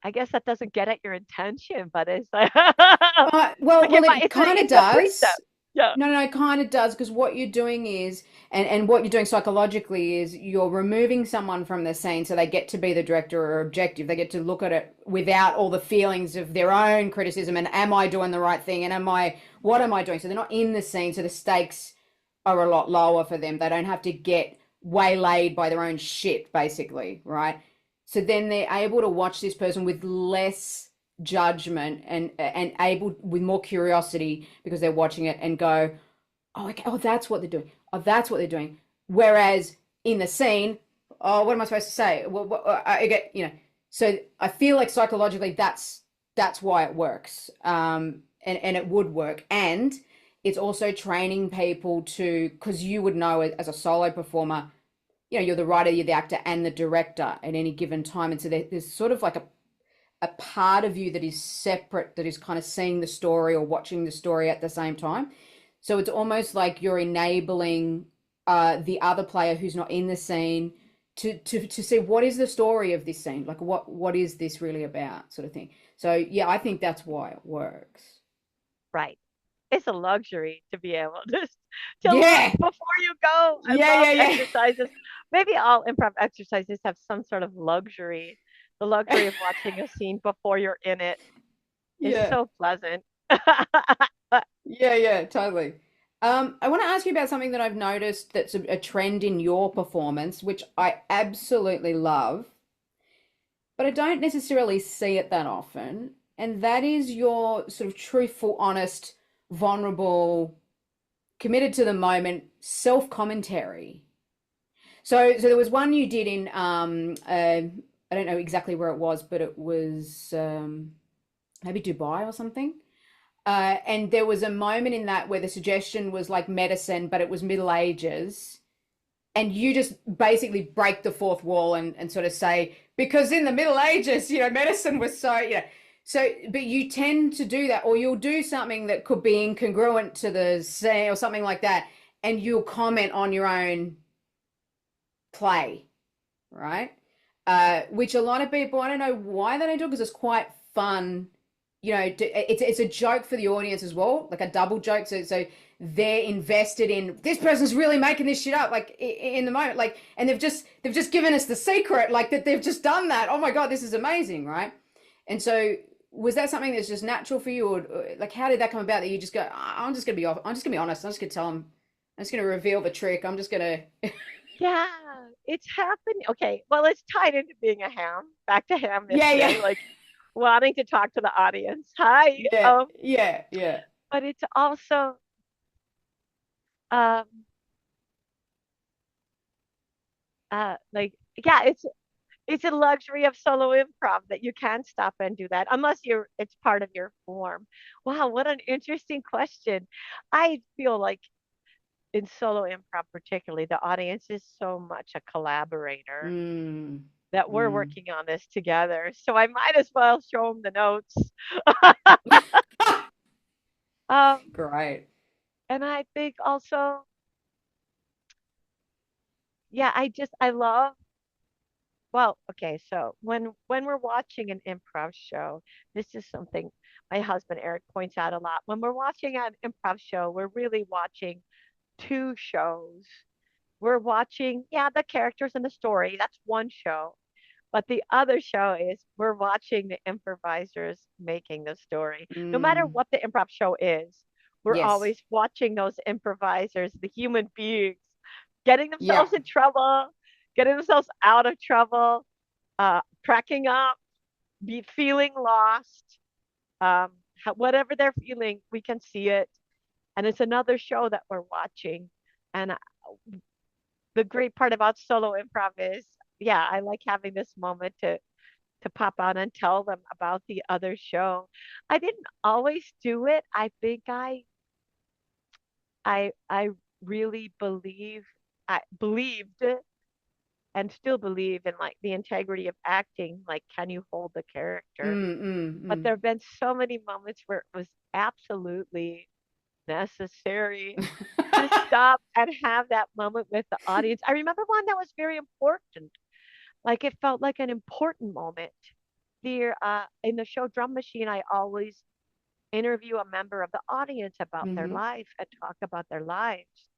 I guess that doesn't get at your intention, but it's like Well, like it might, it kind of it's a does. precept. Yeah. No, it kind of does because what you're doing is, and what you're doing psychologically is you're removing someone from the scene so they get to be the director or objective. They get to look at it without all the feelings of their own criticism and am I doing the right thing and what am I doing? So they're not in the scene, so the stakes are a lot lower for them. They don't have to get waylaid by their own shit, basically, right? So then they're able to watch this person with less judgment and able with more curiosity because they're watching it and go, oh, okay, oh, that's what they're doing. Oh, that's what they're doing. Whereas in the scene, oh, what am I supposed to say? Well, I get, So I feel like psychologically that's why it works, and it would work, and it's also training people to because you would know as a solo performer, you're the writer, you're the actor, and the director at any given time, and so there's sort of like a part of you that is separate, that is kind of seeing the story or watching the story at the same time. So it's almost like you're enabling the other player who's not in the scene to see what is the story of this scene, like what is this really about, sort of thing. So yeah, I think that's why it works. Right. It's a luxury to be able to look Yeah, before you go. I yeah, love yeah, exercises. Maybe all improv exercises have some sort of luxury. The yeah. luxury of watching a scene before you're in it is Yeah. so pleasant. Yeah, totally. I want to ask you about something that I've noticed that's a trend in your performance, which I absolutely love, but I don't necessarily see it that often. And that is your sort of truthful, honest, vulnerable, committed to the moment self-commentary. So there was one you did in I don't know exactly where it was, but it was maybe Dubai or something. And there was a moment in that where the suggestion was like medicine, but it was Middle Ages. And you just basically break the fourth wall and sort of say, because in the Middle Ages, medicine was so, So, but you tend to do that, or you'll do something that could be incongruent to the say or something like that, and you'll comment on your own play, right? Which a lot of people, I don't know why they don't do it because it's quite fun. It's a joke for the audience as well, like a double joke. So they're invested in this person's really making this shit up, like in the moment, like, and they've just given us the secret, like that they've just done that. Oh my god, this is amazing, right? And so was that something that's just natural for you, or like how did that come about that you just go, I'm just gonna be off, I'm just gonna be honest, I'm just gonna tell them, I'm just gonna reveal the trick, I'm just gonna Yeah, it's happening. Okay, well, it's tied into being a ham. Back to hamness yeah, today, yeah, like wanting to talk to the audience. Hi. yeah, yeah. But it's also um like yeah, it's a luxury of solo improv that you can't stop and do that unless it's part of your form. Wow, what an interesting question. I feel like in solo improv particularly, the audience is so much a collaborator Mm, that we're mm. working on this together. So I might as well show them the notes. um, Great. and I think also, yeah, I love. Well, okay, so when we're watching an improv show, this is something my husband Eric points out a lot. When we're watching an improv show, we're really watching two shows. We're watching, yeah, the characters and the story. That's one show. But the other show is we're watching the improvisers making the story. No matter Mm, what the improv show is, we're yes. always watching those improvisers, the human beings, getting Yeah. themselves in trouble, getting themselves out of trouble, cracking up, be feeling lost, whatever they're feeling, we can see it. and it's another show that we're watching. And the great part about solo improv is, yeah, I like having this moment to pop out and tell them about the other show. I didn't always do it. I think I really I believed and still believe in like the integrity of acting. Like, can you hold the character? Mm, mm, But mm. there have been so many moments where it was absolutely necessary to stop and have that moment with the audience. I remember one that was very important. Like it felt like an important moment. There, in the show Drum Machine, I always interview a member of the audience about their Hmm. life and talk about their lives.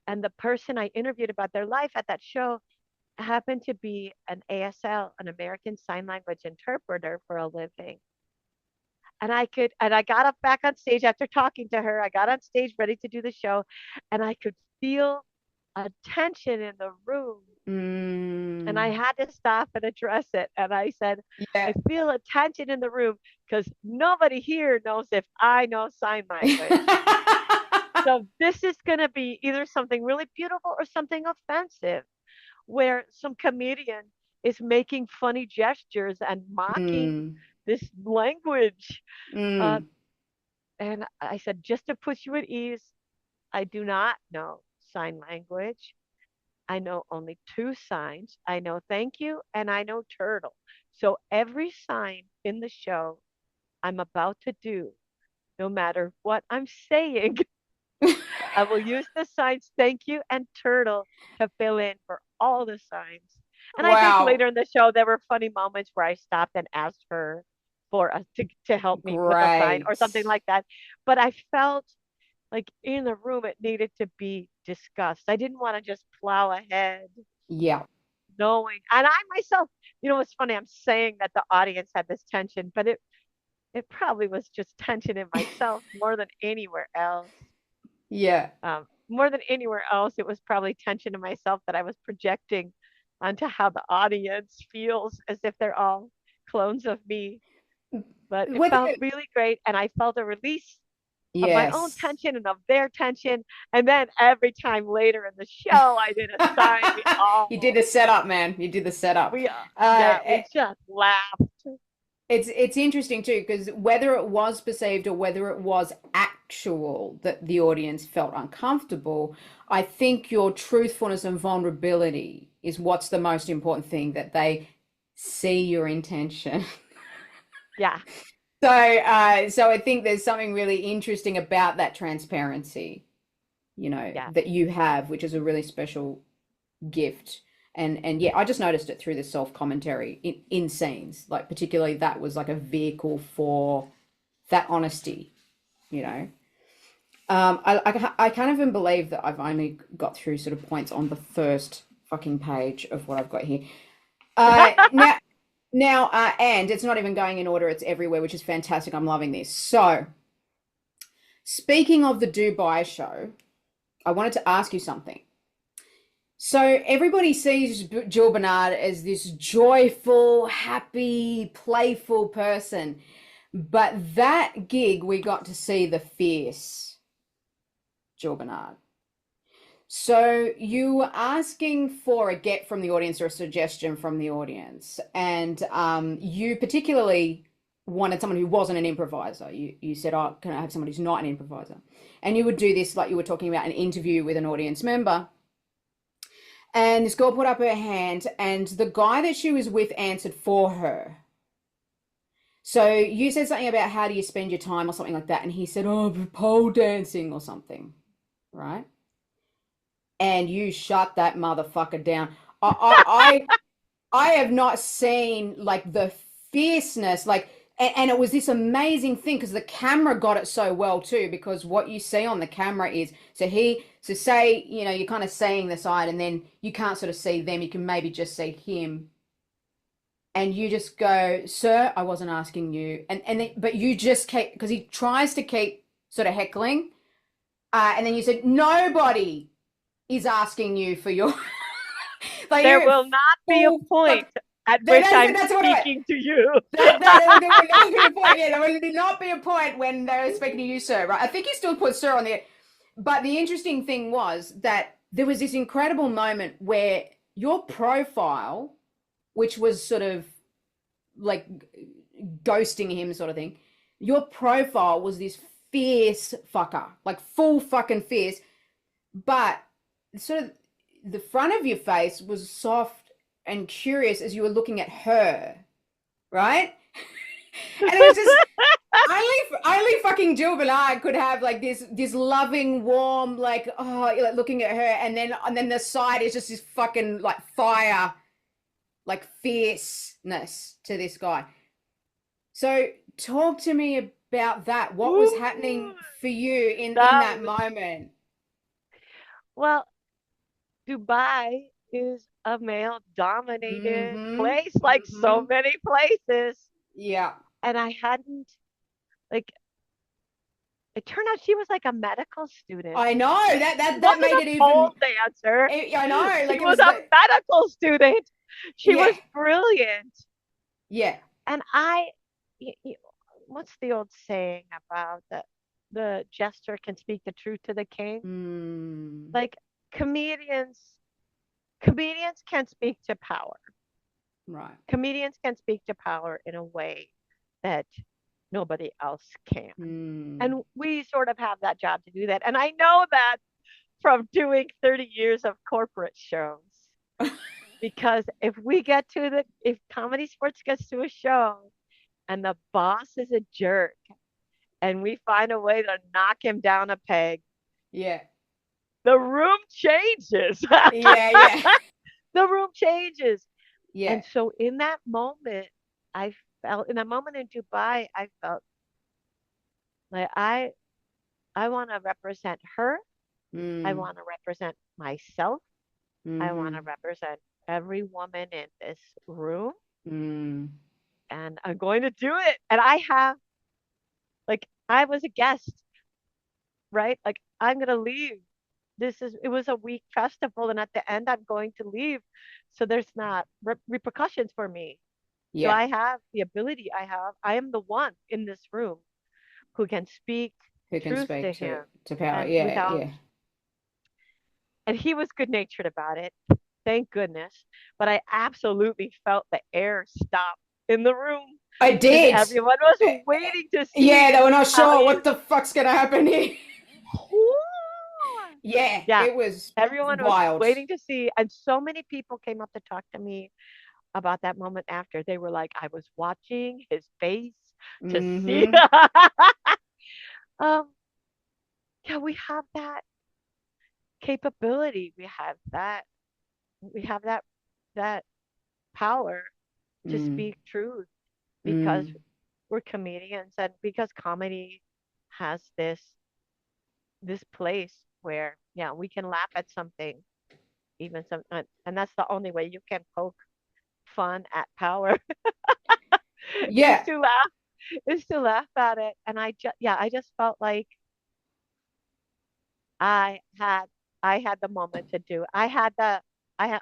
And the person I interviewed about their life at that show happened to be an ASL, an American Sign Language interpreter for a living. And I got up back on stage after talking to her. I got on stage ready to do the show, and I could feel a tension in the room. And I Mm. had to stop and address it. And I said, I Yeah. feel a tension in the room because nobody here knows if I know sign language. So this is going to be either something really beautiful or something offensive, where some comedian is making funny gestures and mocking Mm, this language. Uh, mm. and I said, just to put you at ease, I do not know sign language. I know only two signs. I know thank you and I know turtle. So every sign in the show I'm about to do, no matter what I'm saying, I will use the signs thank you and turtle to fill in for all the signs. And I think Wow. later in the show there were funny moments where I stopped and asked her for us to help me with a sign or Great. something like that. But I felt like in the room it needed to be discussed. I didn't want to just plow ahead Yeah. knowing. And I myself, it's funny, I'm saying that the audience had this tension, but it probably was just tension in myself more than anywhere else. Yeah. More than anywhere else, it was probably tension in myself that I was projecting onto how the audience feels as if they're all clones of me. But it Whether felt really great, and I felt a release of my own yes. tension and of their tension. And then every time later in the show, I did a sign. You did the setup, man. You did the setup. Yeah, Uh, we just laughed. it's interesting too, because whether it was perceived or whether it was actual that the audience felt uncomfortable, I think your truthfulness and vulnerability is what's the most important thing, that they see your intention. Yeah, So I think there's something really interesting about that transparency, yeah. that you have, which is a really special gift. And yeah, I just noticed it through the self-commentary in scenes, like particularly that was like a vehicle for that honesty, you know. I can't even believe that I've only got through sort of points on the first fucking page of what I've got here. Now, and it's not even going in order, it's everywhere, which is fantastic. I'm loving this. So, speaking of the Dubai show, I wanted to ask you something. So, everybody sees Jill Bernard as this joyful, happy, playful person. But that gig, we got to see the fierce Jill Bernard. So you were asking for a get from the audience or a suggestion from the audience, and you particularly wanted someone who wasn't an improviser. You said, "Oh, can I have someone who's not an improviser?" And you would do this like you were talking about an interview with an audience member. And this girl put up her hand, and the guy that she was with answered for her. So you said something about how do you spend your time or something like that, and he said, "Oh, pole dancing or something," right? And you shut that motherfucker down. I have not seen like the fierceness, like, and it was this amazing thing because the camera got it so well too. Because what you see on the camera is so say you're kind of seeing the side, and then you can't sort of see them. You can maybe just see him, and you just go, "Sir, I wasn't asking you," and then, but you just keep, because he tries to keep sort of heckling, and then you said, "Nobody is asking you for your like There you're will not be a full point fuck. at which I'm that's what speaking to you. there would not be a point. Yeah, there would not be a point when they were speaking to you, sir. Right? I think you still put sir on there. But the interesting thing was that there was this incredible moment where your profile, which was sort of like ghosting him, sort of thing, your profile was this fierce fucker, like full fucking fierce, but sort of the front of your face was soft and curious as you were looking at her, right? And it was just only fucking Jill Bernard could have like this loving, warm, like, oh, like looking at her, and then the side is just this fucking like fire, like fierceness to this guy. So talk to me about that. What was happening for you in that moment? Well, Dubai is a male dominated place, like so many places. Yeah. And I hadn't, like, it turned out she was like a medical student. I know that made it even. Pole dancer. I know. Like she was a medical student. She was brilliant. Yeah. And what's the old saying about the jester can speak the truth to the king? Like comedians can speak to power. Right. Comedians can speak to power in a way that nobody else can. And we sort of have that job to do that. And I know that from doing 30 years of corporate shows. Because if Comedy Sports gets to a show and the boss is a jerk and we find a way to knock him down a peg, the room changes. Yeah. The room changes. Yeah. And so in that moment in Dubai, I felt like I want to represent her. I want to represent myself. I want to represent every woman in this room. And I'm going to do it. And I was a guest, right? Like I'm going to leave. It was a week festival. And at the end, I'm going to leave. So there's not repercussions for me. Yeah. So I have the ability I am the one in this room who can speak truth to him. To power. Yeah. And he was good natured about it. Thank goodness. But I absolutely felt the air stop in the room. I did. Everyone was waiting to see. Yeah, they were not sure what the fuck's going to happen here. Yeah, it was everyone wild. Was waiting to see. And so many people came up to talk to me about that moment after. They were like, I was watching his face to see. Yeah, we have that capability. We have that power to speak truth because we're comedians and because comedy has this place where we can laugh at something, even some, and that's the only way you can poke fun at power. Yeah. is to laugh at it. And I just felt like I had the moment to do. I had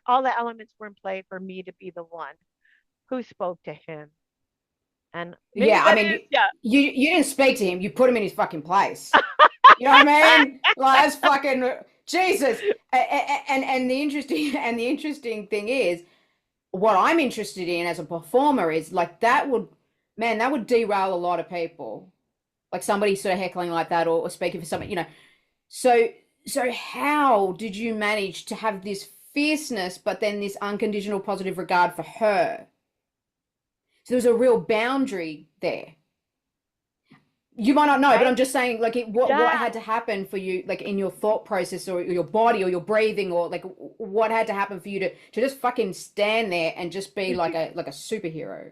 all the elements were in play for me to be the one who spoke to him. And I mean, you didn't speak to him. You put him in his fucking place. You know what I mean? Like that's fucking Jesus. And the interesting thing is, what I'm interested in as a performer is like that would derail a lot of people. Like somebody sort of heckling like that or speaking for something, you know. So how did you manage to have this fierceness, but then this unconditional positive regard for her? So there was a real boundary there. You might not know, but I'm just saying, like, what had to happen for you, like, in your thought process or your body or your breathing, or like, what had to happen for you to just fucking stand there and just be like a superhero?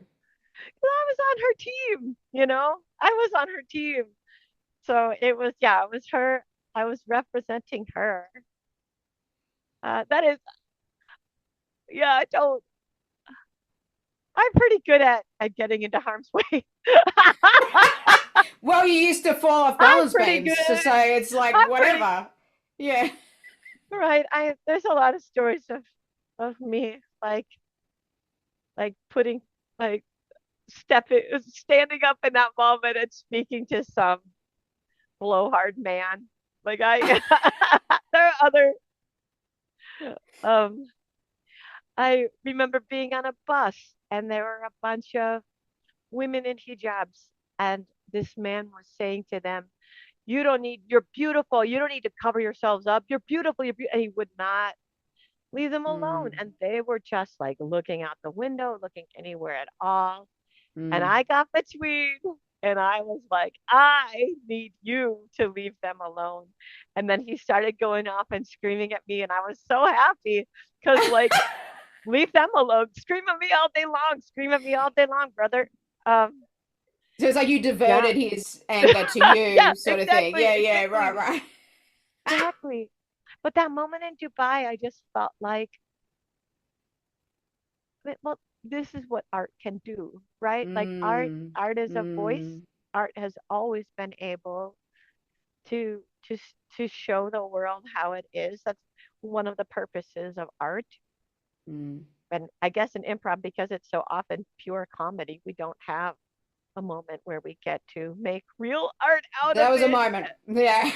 Well, I was on her team, I was on her team, so it was her. I was representing her. That is, I'm pretty good at getting into harm's way. Well, you used to fall off balance beams, so it's like whatever. Yeah. Right. There's a lot of stories of me, like like putting like stepping standing up in that moment and speaking to some blowhard man. Like I there are other um I remember being on a bus and there were a bunch of women in hijabs and this man was saying to them, you're beautiful. You don't need to cover yourselves up. You're beautiful. And he would not leave them alone. Mm, And they were just like looking out the window, looking anywhere at all. And mm. I got between and I was like, I need you to leave them alone. And then he started going off and screaming at me. And I was so happy because, like, leave them alone. Scream at me all day long. Scream at me all day long, brother. Um, So it's like you yeah. diverted his anger to you, Yeah, sort of thing. exactly. Yeah, yeah, right, Exactly. right. Exactly. But that moment in Dubai, I just felt like, well, this is what art can do, right? Like Mm, art is a voice. mm, Art has always been able to show the world how it is. That's one of the purposes of art. mm. And I guess in improv, because it's so often pure comedy, we don't have a moment where we get to make real art out That of was a it. moment. Yeah,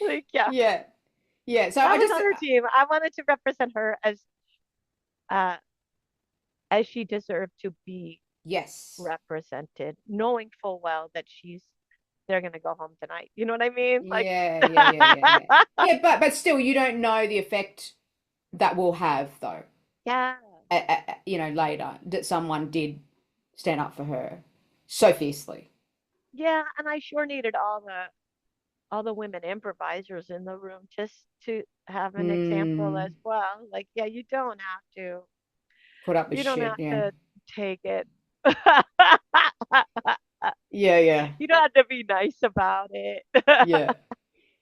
Like, yeah, yeah, yeah. So I I was just, on her team. I wanted to represent her uh, as she deserved to be yes. represented, knowing full well that they're gonna go home tonight. You know what I mean? Like, Yeah, yeah, yeah, yeah, yeah. Yeah, but still, you don't know the effect that will have, though. yeah, Later that someone did stand up for her so fiercely. yeah. And I sure needed all the women improvisers in the room just to have an example as Mm, well. Like, yeah, put up with you don't shit. have Yeah, to take it. yeah, yeah, You don't have to be nice about it. yeah.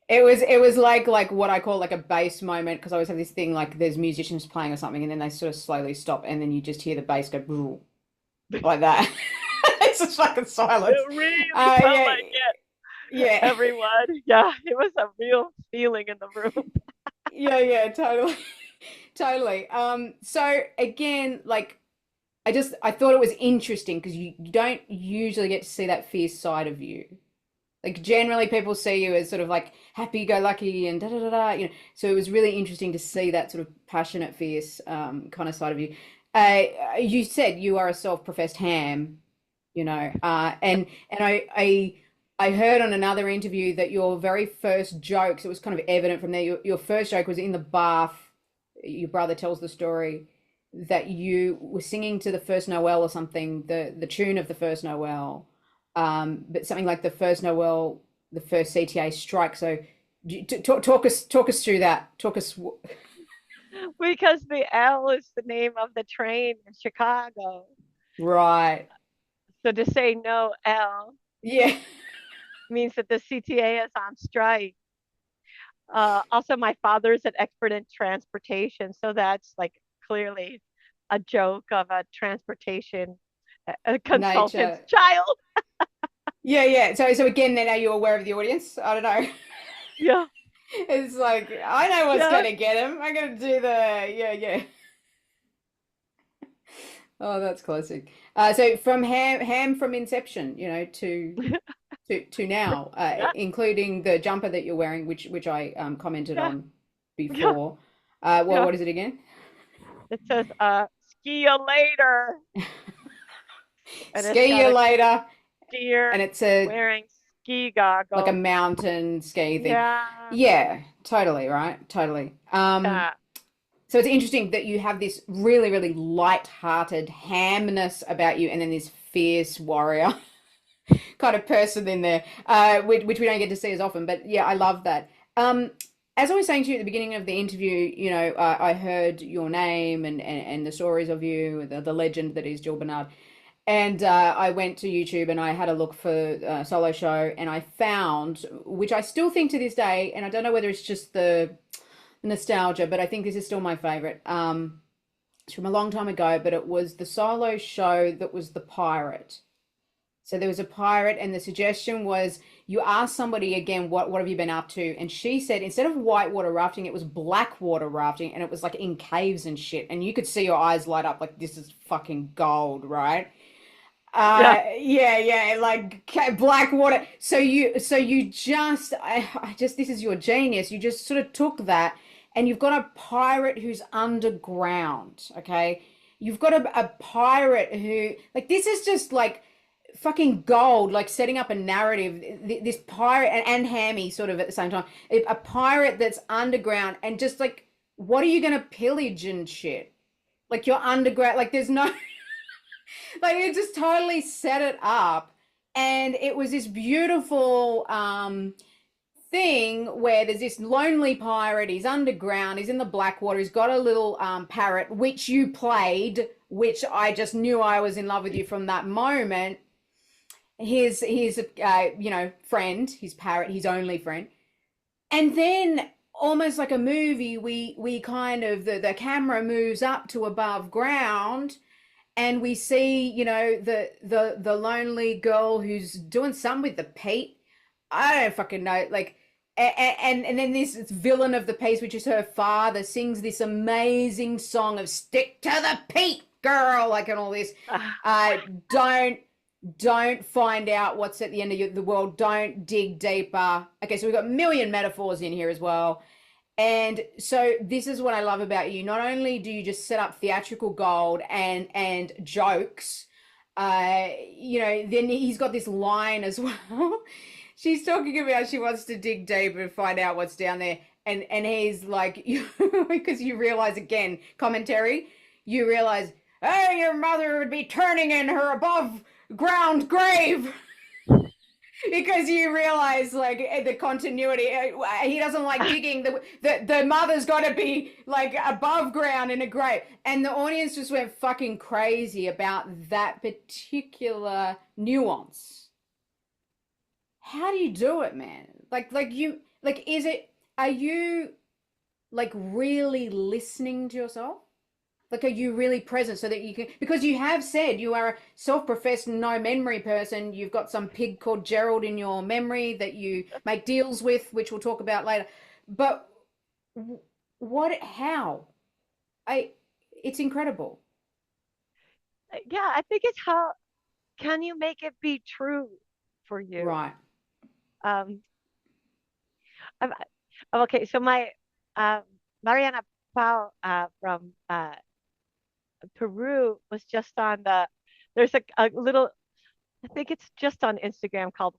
It was like what I call like a bass moment because I always have this thing like there's musicians playing or something and then they sort of slowly stop and then you just hear the bass go "Boo," like that. It's just fucking silence. It really felt Yeah, like it. yeah, Everyone, yeah, it was a real feeling in the room. yeah, yeah, totally, totally. So again, like I thought it was interesting because you don't usually get to see that fierce side of you. Like generally people see you as sort of like happy go lucky and da da da da, So it was really interesting to see that sort of passionate, fierce kind of side of you. You said you are a self-professed ham, and I heard on another interview that your very first jokes, it was kind of evident from there, your first joke was in the bath. Your brother tells the story that you were singing to the first Noel or something, the tune of the first Noel, but something like the first Noel, the first CTA strike. So talk us through that. Talk us. Because the L is the name of the train in Chicago. Right. So to say no L Yeah. means that the CTA is on strike. Also, my father's an expert in transportation, so that's like clearly a joke of a transportation a consultant's Nature. child. Yeah, yeah. So again, then are you aware of the audience? I don't know. Yeah, It's like I know what's yeah, gonna get him. I'm gonna do the yeah, yeah. Oh, that's classic. So from ham from inception, to now, yeah, including the jumper that you're wearing, which I commented yeah, on yeah, before. Well, yeah. what is it again? It says "ski you later," and it's Ski got you a later, deer and it's a wearing ski like a goggles. mountain ski thing. Yeah, Yeah, totally, right? Totally. yeah, So it's interesting that you have this really, really light-hearted hamness about you, and then this fierce warrior kind of person in there, which we don't get to see as often. But yeah, I love that. As I was saying to you at the beginning of the interview, I heard your name and the stories of you, the legend that is Jill Bernard. And I went to YouTube and I had a look for solo show, and I found, which I still think to this day, and I don't know whether it's just the nostalgia, but I think this is still my favorite. It's from a long time ago, but it was the solo show that was the pirate. So there was a pirate, and the suggestion was you ask somebody again, what have you been up to? And she said instead of whitewater rafting, it was black water rafting, and it was like in caves and shit. And you could see your eyes light up like this is fucking gold, right? Yeah. Yeah, like black water. So you just, I just, this is your genius. You just sort of took that, and you've got a pirate who's underground, okay? You've got a pirate who, like, this is just like fucking gold, like setting up a narrative. This pirate and hammy sort of at the same time. A pirate that's underground and just like, what are you gonna pillage and shit? Like you're underground, like there's no like it just totally set it up, and it was this beautiful thing where there's this lonely pirate. He's underground, he's in the Blackwater, he's got a little parrot which you played, which I just knew I was in love with you from that moment. His friend, his parrot, his only friend. And then almost like a movie, we kind of, the camera moves up to above ground, and we see, the lonely girl who's doing something with the peat. I don't fucking know. Like, and then this villain of the piece, which is her father, sings this amazing song of "Stick to the peat, girl," like, and all this. Uh, don't don't find out what's at the end of the world. Don't dig deeper. Okay, so we've got a million metaphors in here as well. And so this is what I love about you. Not only do you just set up theatrical gold and jokes, then he's got this line as well. She's talking about she wants to dig deeper and find out what's down there. And he's like, because you realize, again, commentary, you realize, hey, your mother would be turning in her above ground grave. Because you realize, like, the continuity. He doesn't like digging. The mother's got to be like above ground in a grave, and the audience just went fucking crazy about that particular nuance. How do you do it, man? Is it? Are you like really listening to yourself? Like, are you really present so that you can, because you have said you are a self-professed no memory person. You've got some pig called Gerald in your memory that you make deals with, which we'll talk about later. But how? I, it's incredible. Yeah, I think it's how can you make it be true for you? Right. Um, I'm, okay, so my uh, Mariana Pau from Peru was just on there's a little, I think it's just on Instagram called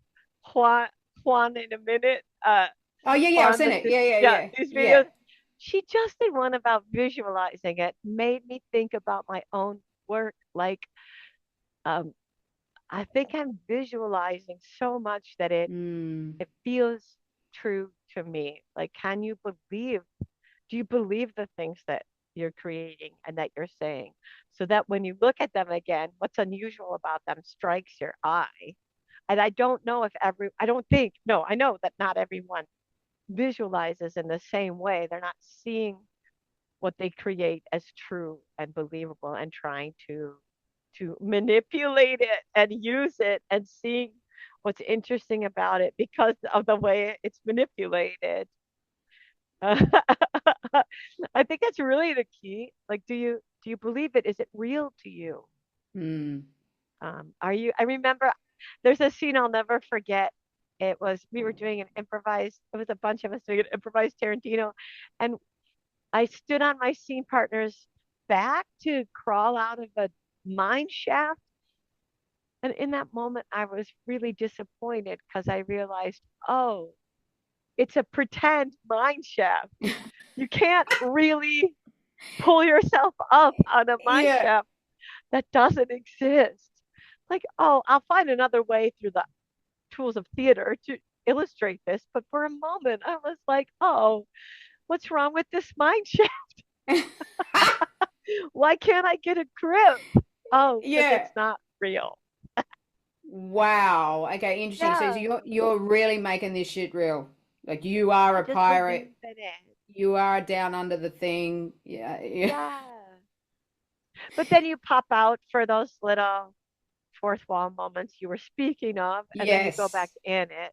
Juan, Juan in a minute. Oh, yeah, yeah, I've Juan seen does it. this, Yeah, yeah, yeah, yeah, these yeah. videos. She just did one about visualizing it, made me think about my own work. Like, um, I think I'm visualizing so much that it Mm, it feels true to me. Like, do you believe the things that you're creating and that you're saying? So that when you look at them again, what's unusual about them strikes your eye. And I don't think, no, I know that not everyone visualizes in the same way. They're not seeing what they create as true and believable and trying to manipulate it and use it and seeing what's interesting about it because of the way it's manipulated. I think that's really the key. Like, do you believe it? Is it real to you? mm. I remember there's a scene I'll never forget. We were doing an improvised, it was a bunch of us doing an improvised Tarantino. And I stood on my scene partner's back to crawl out of a mine shaft. And in that moment, I was really disappointed because I realized, oh, it's a pretend mine shaft. You can't really pull yourself up on a mine Yeah. shaft that doesn't exist. Like, oh, I'll find another way through the tools of theater to illustrate this. But for a moment, I was like, oh, what's wrong with this mind shaft? Why can't I get a grip? Oh, because Yeah. it's not real. Wow. Okay, interesting. So Yeah, you're really making this shit real. Like, you are I a just pirate. believe in it. You are down under the thing. Yeah, yeah. Yeah. But then you pop out for those little fourth wall moments you were speaking of, and then you go back Yes. in it.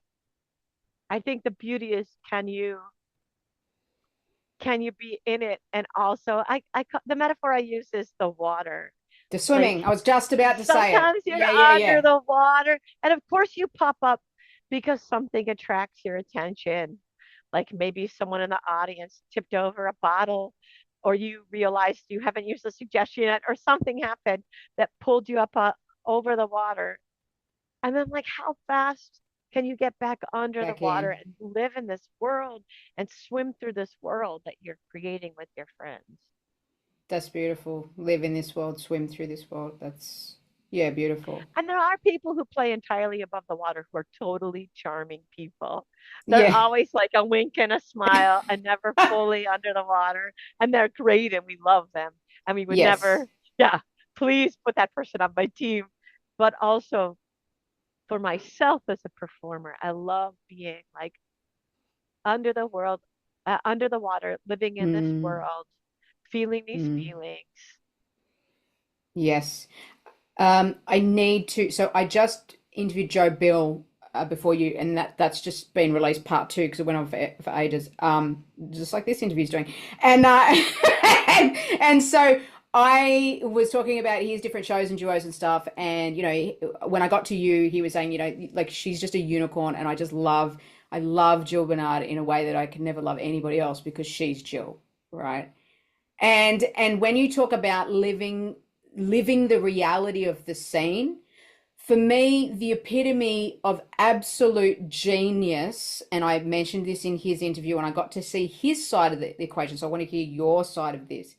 I think the beauty is, can you be in it, and also the metaphor I use is the water. The Like swimming. I was just about to say it. sometimes you're Yeah, yeah, under yeah. the water, and of course you pop up because something attracts your attention. Like maybe someone in the audience tipped over a bottle, or you realized you haven't used the suggestion yet, or something happened that pulled you up over the water. And then, like, how fast can you get back under the Back water in. and live in this world and swim through this world that you're creating with your friends? That's beautiful. Live in this world, swim through this world. That's, yeah, beautiful. And there are people who play entirely above the water who are totally charming people. They're Yeah. always like a wink and a smile and never fully under the water. And they're great and we love them. And we would Yes. never, yeah, please put that person on my team. But also for myself as a performer, I love being like under the world, under the water, living in this Mm, world, feeling these mm. feelings. Yes. I need to. So I just interviewed Joe Bill before you, and that's just been released part two because it went on for ages. Just like this interview's doing, and and so I was talking about his different shows and duos and stuff, and when I got to you, he was saying, like she's just a unicorn, and I love Jill Bernard in a way that I can never love anybody else because she's Jill, right? And when you talk about living the reality of the scene, for me, the epitome of absolute genius, and I mentioned this in his interview, and I got to see his side of the equation, so I want to hear your side of this.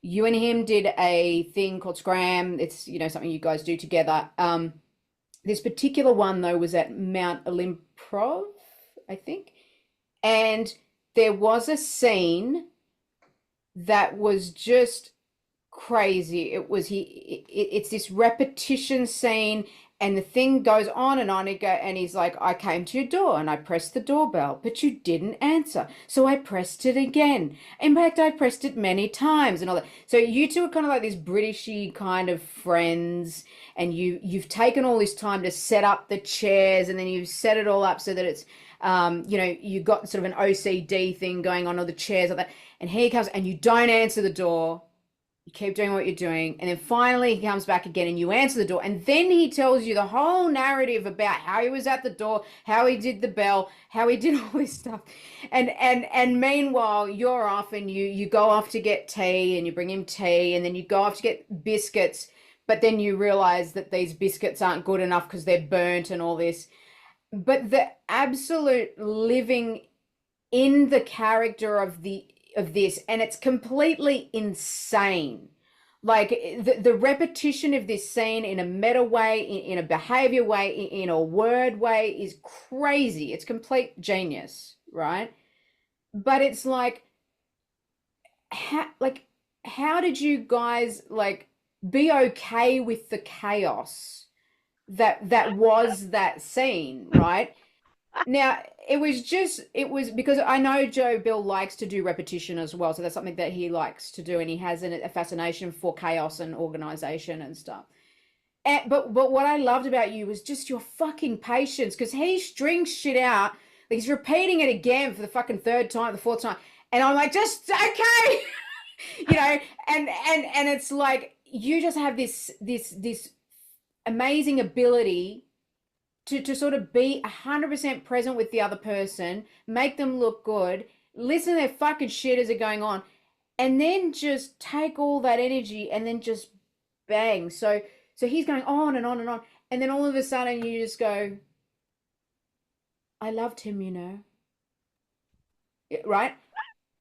You and him did a thing called Scram. It's, something you guys do together. This particular one, though, was at Mount Improv, I think. And there was a scene that was just crazy. It's this repetition scene, and the thing goes on and on. And he's like, I came to your door and I pressed the doorbell, but you didn't answer. So I pressed it again. In fact, I pressed it many times and all that. So you two are kind of like this Britishy kind of friends, and you've taken all this time to set up the chairs, and then you've set it all up so that it's you've got sort of an OCD thing going on the chairs like that. And he comes and you don't answer the door. You keep doing what you're doing, and then finally he comes back again and you answer the door, and then he tells you the whole narrative about how he was at the door, how he did the bell, how he did all this stuff. And meanwhile you're off, and you go off to get tea, and you bring him tea, and then you go off to get biscuits, but then you realize that these biscuits aren't good enough because they're burnt and all this. But the absolute living in the character of this, and it's completely insane. Like the repetition of this scene in a meta way, in a behavior way, in a word way is crazy. It's complete genius, right? But it's like how did you guys like be okay with the chaos that was that scene, right? Now, it was because I know Joe Bill likes to do repetition as well. So that's something that he likes to do. And he has a fascination for chaos and organization and stuff. But what I loved about you was just your fucking patience, because he strings shit out. Like he's repeating it again for the fucking third time, the fourth time. And I'm like, just okay. And it's like you just have this amazing ability to sort of be 100% present with the other person, make them look good, listen to their fucking shit as they're going on, and then just take all that energy and then just bang. So he's going on and on and on, and then all of a sudden you just go, I loved him, right?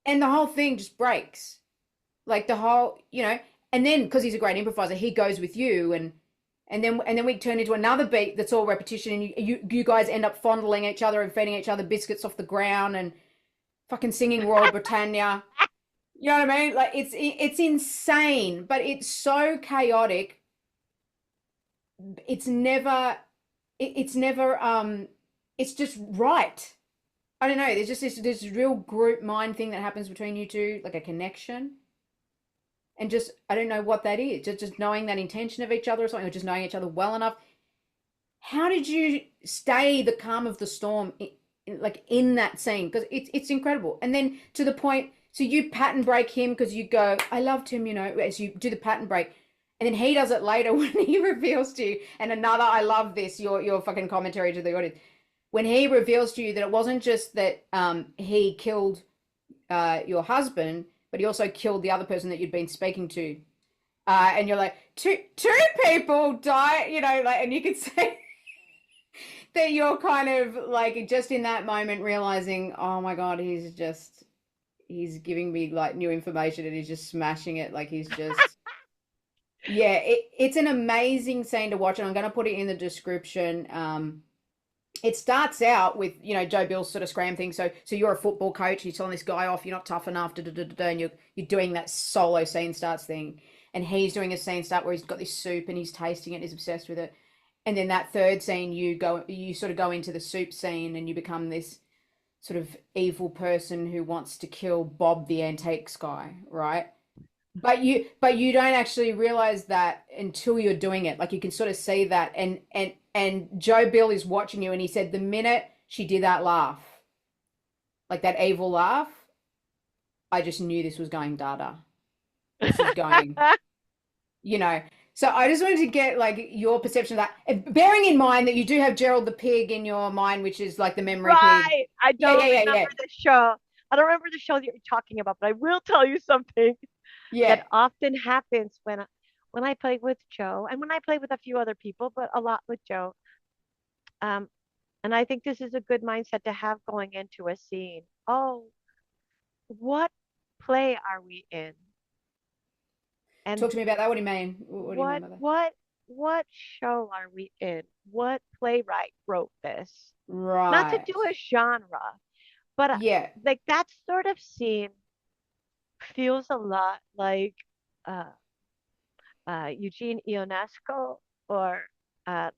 And the whole thing just breaks. Like the whole, and then because he's a great improviser, he goes with you, and then we turn into another beat that's all repetition, and you guys end up fondling each other and feeding each other biscuits off the ground and fucking singing Royal Britannia. You know what I mean? Like it's insane, but it's so chaotic. It's never it's never it's just right. I don't know. There's just this real group mind thing that happens between you two, like a connection. and just I don't know what that is. Just knowing that intention of each other or something, or just knowing each other well enough. How did you stay the calm of the storm like in that scene? Because it's incredible. And then to the point, so you pattern break him because you go, I loved him, you know, as you do the pattern break. And then he does it later when he reveals to you. And another, I love this, your fucking commentary to the audience. When he reveals to you that it wasn't just that he killed your husband, but he also killed the other person that you'd been speaking to. And you're like, two people die, you know, like, and you could say that you're kind of like just in that moment realizing, oh my God, he's giving me like new information and he's just smashing it. Like he's just, yeah, it's an amazing scene to watch. And I'm going to put it in the description. It starts out with, you know, Joe Bill's sort of Scram thing. So you're a football coach, you're telling this guy off, you're not tough enough, and you're doing that solo scene starts thing. And he's doing a scene start where he's got this soup and he's tasting it and he's obsessed with it. And then that third scene, you sort of go into the soup scene and you become this sort of evil person who wants to kill Bob the antiques guy, right? But you don't actually realize that until you're doing it. Like you can sort of see that, and Joe Bill is watching you, and he said the minute she did that laugh, like that evil laugh, I just knew this was going dada. This is going, you know. So I just wanted to get like your perception of that, and bearing in mind that you do have Gerald the pig in your mind, which is like the memory pig. Right. I Yeah, don't yeah, yeah, yeah, remember the show. I don't remember the show that you're talking about, but I will tell you something yeah. that often happens when I play with Joe and when I play with a few other people, but a lot with Joe. Um, and I think this is a good mindset to have going into a scene. Oh, what play are we in? And Talk to me about that. What do you mean? What do you mean what by that? what what show are we in? What playwright wrote this? Not to Right. do a genre, but Yeah. like that sort of scene feels a lot like uh, Eugene Ionesco or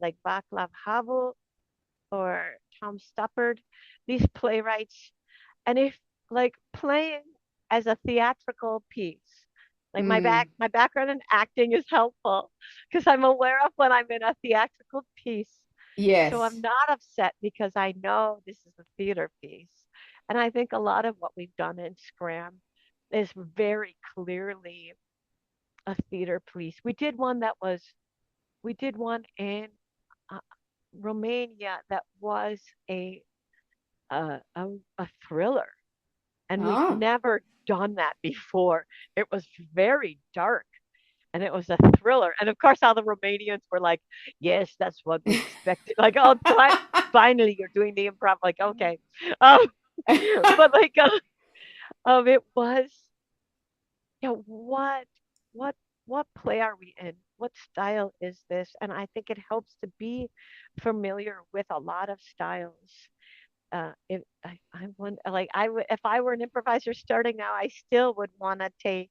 like Václav Havel or Tom Stoppard, these playwrights. And if like playing as a theatrical piece, like Mm. my background in acting is helpful because I'm aware of when I'm in a theatrical piece. So I'm Yes. not upset because I know this is a theater piece. And I think a lot of what we've done in Scram is very clearly a theater piece. We did one in uh, Romania that was a thriller, and we've Oh. never done that before. It was very dark, and it was a thriller. And of course, all the Romanians were like, "Yes, that's what we expected." Like, oh, finally, you're doing the improv. Like, okay, um, but like, it was yeah, what what play are we in? What style is this? And I think it helps to be familiar with a lot of styles. If I want like I would if I were an improviser starting now, I still would want to take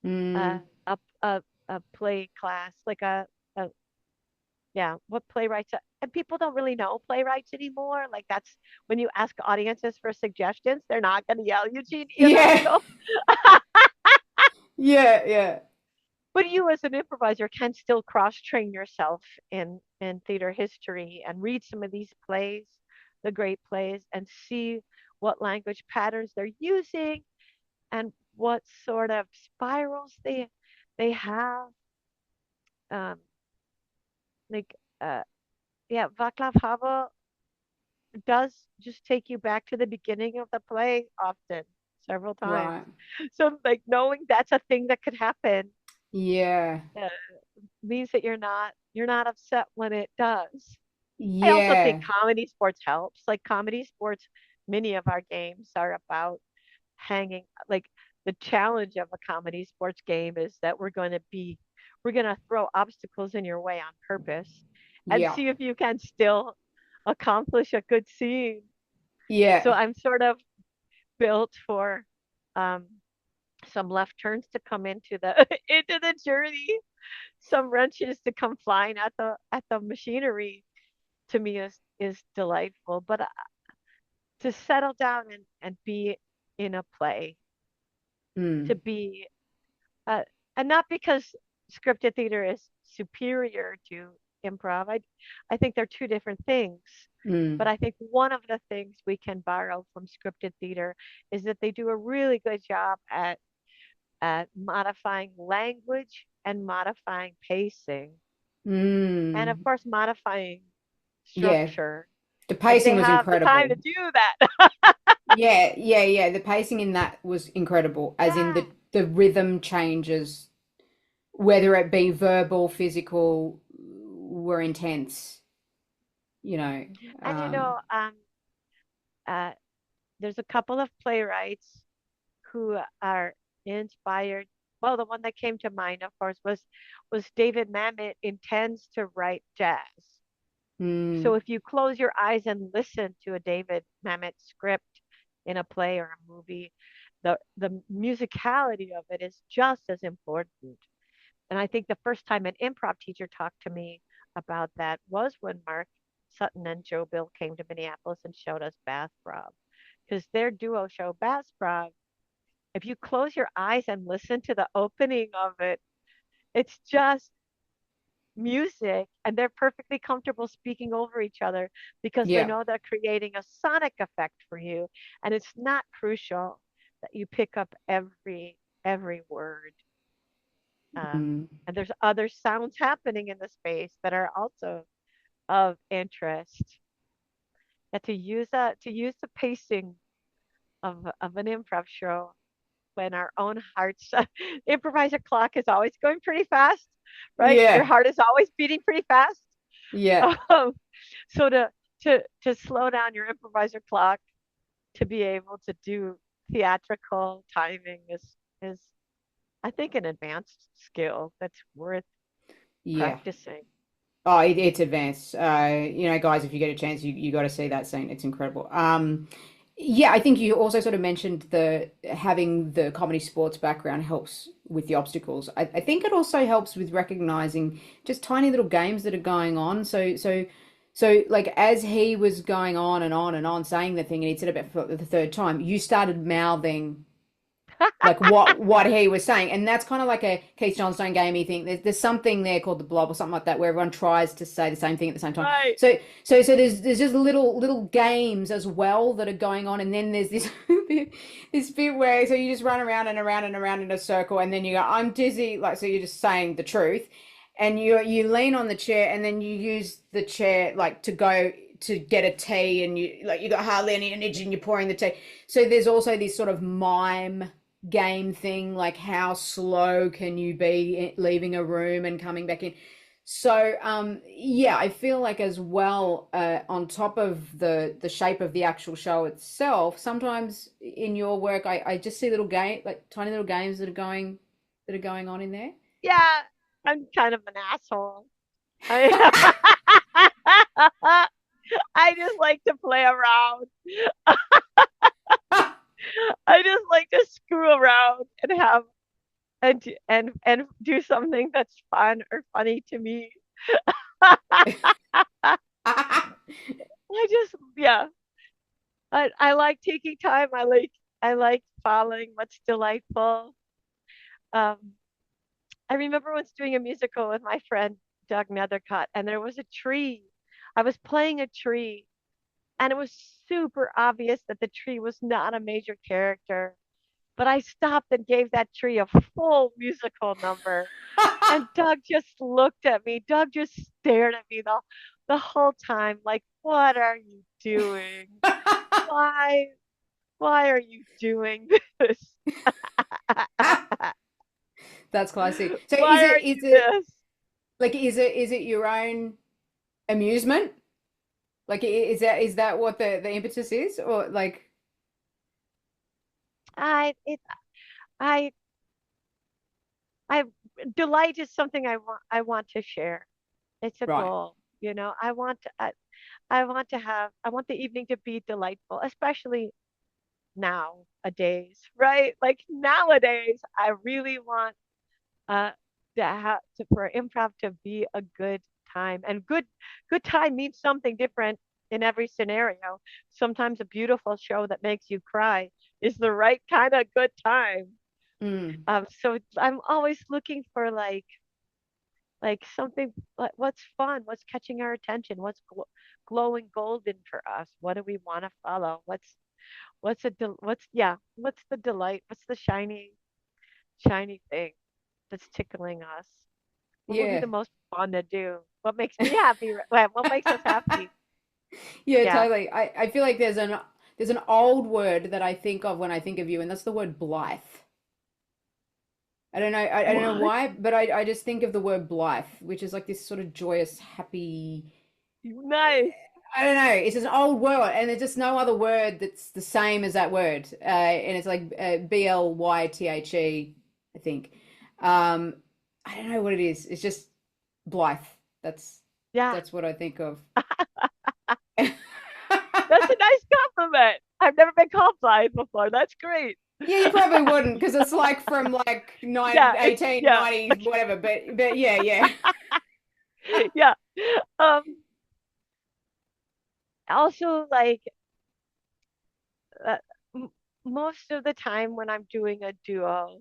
uh, Mm. a a a play class, like a yeah, what playwrights and people don't really know playwrights anymore. Like that's when you ask audiences for suggestions, they're not going to yell Eugene Yeah. Ionesco. Yeah. Yeah. But you as an improviser can still cross train yourself in theater history and read some of these plays, the great plays, and see what language patterns they're using and what sort of spirals they have. Um, like yeah, Václav Havel does just take you back to the beginning of the play often, several times. Right. So like knowing that's a thing that could happen Yeah. uh, means that you're not upset when it does. I also think Yeah. comedy sports helps. Like comedy sports, many of our games are about hanging. Like the challenge of a comedy sports game is that we're going to throw obstacles in your way on purpose and Yeah. see if you can still accomplish a good scene. So Yeah. I'm sort of built for um, some left turns to come into the into the journey, some wrenches to come flying at the machinery to me is delightful. But to settle down and be in a play, to Mm. be uh, and not because scripted theater is superior to improv. I think they're two different things. But Mm, I think one of the things we can borrow from scripted theater is that they do a really good job at modifying language and modifying pacing, and of mm. course modifying Yeah, structure the if they pacing was have the time incredible. to do that. Yeah, yeah, yeah. The pacing in that was incredible, as in Yeah. the rhythm changes, whether it be verbal, physical, were intense, you know. And uh, there's a couple of playwrights who are inspired. Well, the one that came to mind, of course, was David Mamet intends to write jazz. So Mm, if you close your eyes and listen to a David Mamet script in a play or a movie, the musicality of it is just as important. And I think the first time an improv teacher talked to me about that was when Mark Sutton and Joe Bill came to Minneapolis and showed us Bathrob. Because their duo show, Bathrob, if you close your eyes and listen to the opening of it, it's just music, and they're perfectly comfortable speaking over each other because they yeah. know they're creating a sonic effect for you, and it's not crucial that you pick up every word. um, Mm, and there's other sounds happening in the space that are also of interest. And to use the pacing of an improv show when our own hearts improviser clock is always going pretty fast, right? Your yeah, heart is always beating pretty fast. yeah. um, so to slow down your improviser clock to be able to do theatrical timing is I think an advanced skill that's worth Yeah. practicing. Oh, it's advanced. Guys, if you get a chance, you got to see that scene. It's incredible. Yeah, I think you also sort of mentioned the having the comedy sports background helps with the obstacles. I think it also helps with recognizing just tiny little games that are going on. So like as he was going on and on and on saying the thing, and he said it for the third time, you started mouthing like what he was saying, and that's kind of like a Keith Johnstone gamey thing. There's something there called the blob or something like that where everyone tries to say the same thing at the same time. Right. So there's just little games as well that are going on, and then there's this this bit where so you just run around and around and around in a circle, and then you go, I'm dizzy, like so you're just saying the truth, and you lean on the chair, and then you use the chair like to go to get a tea, and you got hardly any energy, and you're pouring the tea. So there's also this sort of mime game thing, like how slow can you be leaving a room and coming back in. So yeah, I feel like as well, on top of the shape of the actual show itself, sometimes in your work I just see little game like tiny little games that are going on in there. Yeah, I'm kind of an asshole. I I just like to play around. I just like to screw around and have and do something that's fun or funny to me. I just yeah. I like taking time. I like following what's delightful. Um, I remember once doing a musical with my friend Doug Nethercott, and there was a tree. I was playing a tree, and it was super obvious that the tree was not a major character. But I stopped and gave that tree a full musical number. And Doug just looked at me. Doug just stared at me the whole time, like, what are you doing? Why? Why are you doing this? That's classic. So Why are is you it this? like is it your own amusement? Like is that what the impetus is, or like I it I I delight is something I want to share. It's a right? goal, I want to have I want the evening to be delightful, especially nowadays, right? Like nowadays, I really want uh for improv to be a good time, and good time means something different in every scenario. Sometimes a beautiful show that makes you cry is the right kind of good time. Mm. So I'm always looking for like something like what's fun, what's catching our attention, what's glowing golden for us. What do we want to follow? What's the delight? What's the shiny thing that's tickling us? What would be the Yeah. most fun to do? What makes me happy? What makes us happy? Yeah, Yeah. totally. I feel like there's an old word that I think of when I think of you, and that's the word blithe. I don't know What? why, but I just think of the word blithe, which is like this sort of joyous, happy. Nice. I don't know. It's just an old word, and there's just no other word that's the same as that word. And it's like Blythe, I think. Um, I don't know what it is. It's just blithe. That's Yeah. that's what I think of. That's a nice compliment. I've never been called Blythe before. That's great. Yeah, you probably wouldn't because it's like from like Yeah, it's eighteen yeah. ninety whatever. But yeah, yeah. Yeah. Um Also like uh, m most of the time when I'm doing a duo,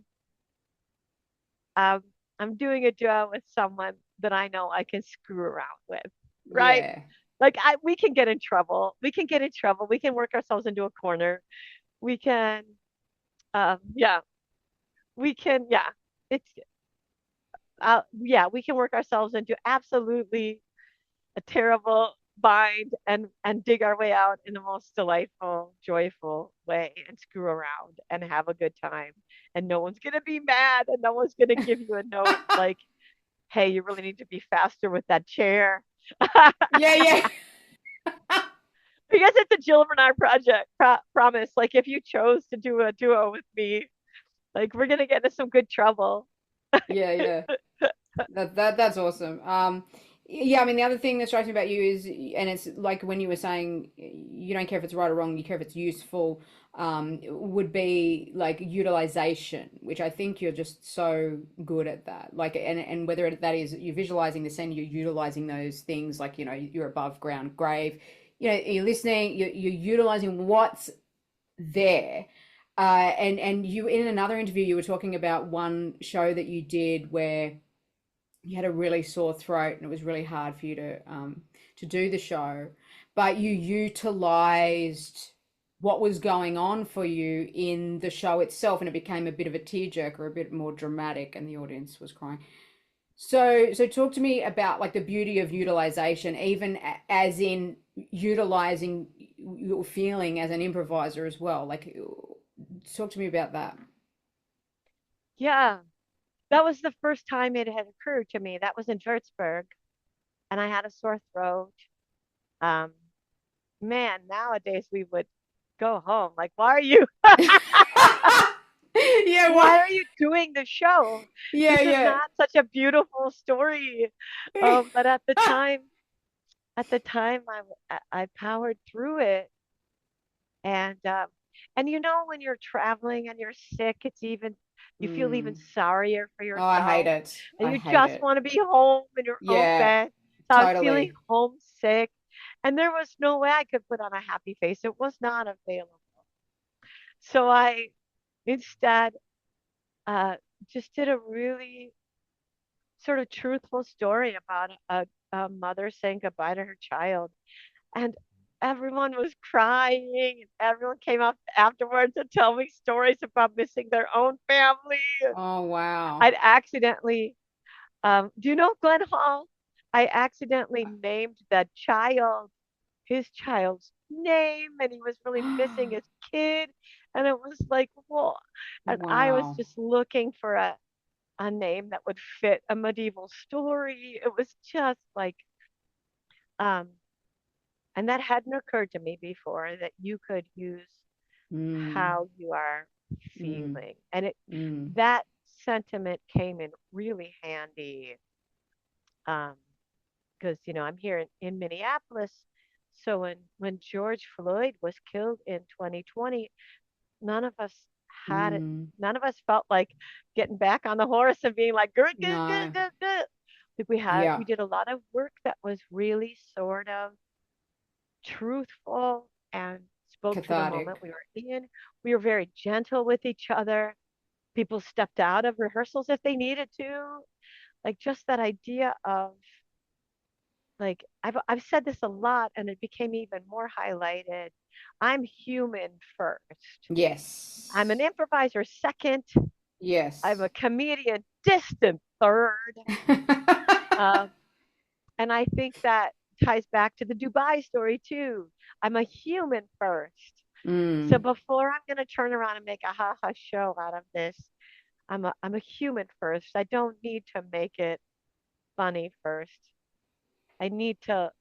um I'm doing a duo with someone that I know I can screw around with, right? Yeah. Like I we can get in trouble. We can get in trouble. We can work ourselves into a corner. We can yeah, we can yeah. It's yeah, we can work ourselves into absolutely a terrible bind and dig our way out in the most delightful, joyful way and screw around and have a good time. And no one's gonna be mad and no one's gonna give you a note like, hey, you really need to be faster with that chair. Yeah, yeah. Because it's a Jill Bernard project promise. Like if you chose to do a duo with me, like we're gonna get into some good trouble. Yeah, yeah. That's awesome. Yeah, I mean the other thing that strikes me about you is, and it's like when you were saying you don't care if it's right or wrong, you care if it's useful, would be like utilization, which I think you're just so good at that. Like, and whether that is you're visualizing the scene, you're utilizing those things, like, you're above ground grave, you're listening, you're utilizing what's there. And you, in another interview, you were talking about one show that you did where you had a really sore throat and it was really hard for you to do the show, but you utilized what was going on for you in the show itself, and it became a bit of a tearjerker, a bit more dramatic, and the audience was crying. So talk to me about like the beauty of utilization, even as in utilizing your feeling as an improviser as well. Like, talk to me about that. Yeah, that was the first time it had occurred to me. That was in Würzburg, and I had a sore throat. Um, Man, nowadays we would go home. Like, why are you Yeah, why what? are you doing the show? Yeah, This is yeah. not such a beautiful story. But at the time I powered through it. And you know when you're traveling and you're sick, you feel even Mm. sorrier for Oh, I hate yourself it. and I you hate just it. want to be home in your own Yeah, bed. So I was feeling totally. homesick and there was no way I could put on a happy face. It was not available. So I instead uh, just did a really sort of truthful story about a mother saying goodbye to her child. And everyone was crying, and everyone came up afterwards to tell me stories about missing their own family. Oh, wow. I'd accidentally, do you know Glenn Hall? I accidentally named that child his child's name, and he was really missing his kid. And it was like, whoa. And I was Wow. just looking for a name that would fit a medieval story. It was just like, um, and that hadn't occurred to me before that you could use Mm, how you are mm, feeling. And mm, that sentiment came in really handy. Um, because I'm here in Minneapolis. So when George Floyd was killed in 2020, none of us had it. mm. None of us felt like getting back on the horse and being like, good, good, good, No. good, good. Like we Yeah. did a lot of work that was really sort of truthful and spoke to the moment Cathartic. we were in. We were very gentle with each other. People stepped out of rehearsals if they needed to. Like just that idea of like I've said this a lot and it became even more highlighted. I'm human first. I'm an Yes. improviser second. I'm Yes. a comedian distant third. Um, and I think that ties back to the Dubai story too. I'm a human first. So Mm. before I'm going to turn around and make a ha-ha show out of this, I'm a human first. I don't need to make it funny first. I need to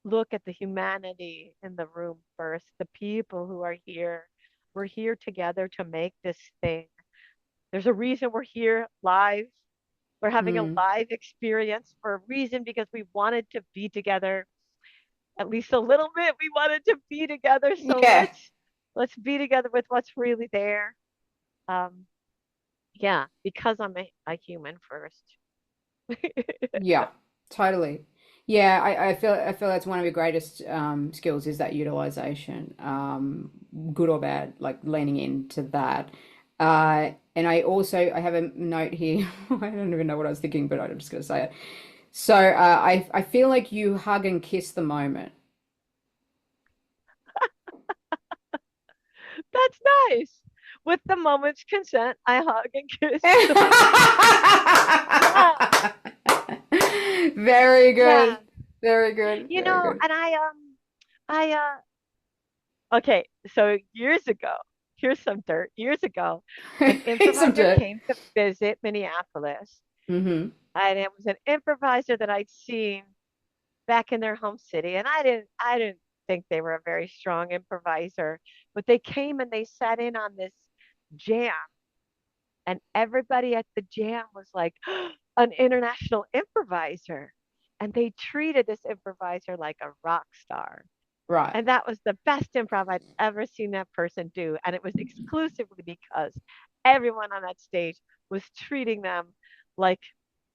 look at the humanity in the room first, the people who are here. We're here together to make this thing. There's a reason we're here live. We're having a Mm. live experience for a reason because we wanted to be together at least a little bit. We wanted to be together, so Yeah. let's be together with what's really there. Um, yeah, because I'm a human first. Yeah. Totally. Yeah, I feel that's one of your greatest skills is that utilization, good or bad, like leaning into that. And I have a note here. I don't even know what I was thinking, but I'm just gonna say it. So I feel like you hug and kiss the moment. That's nice. With the moment's consent, I hug and kiss the moment. Yeah, Very good. yeah. Very good. Very good. And I okay, so years ago, here's some dirt. Years ago, an Here's some improviser dirt. came to visit Minneapolis, Hmm. and it was an improviser that I'd seen back in their home city, and I didn't think they were a very strong improviser, but they came and they sat in on this jam, and everybody at the jam was like an international improviser, and they treated this improviser like a rock star. Right. And that was the best improv I'd ever seen that person do. And it was exclusively because everyone on that stage was treating them like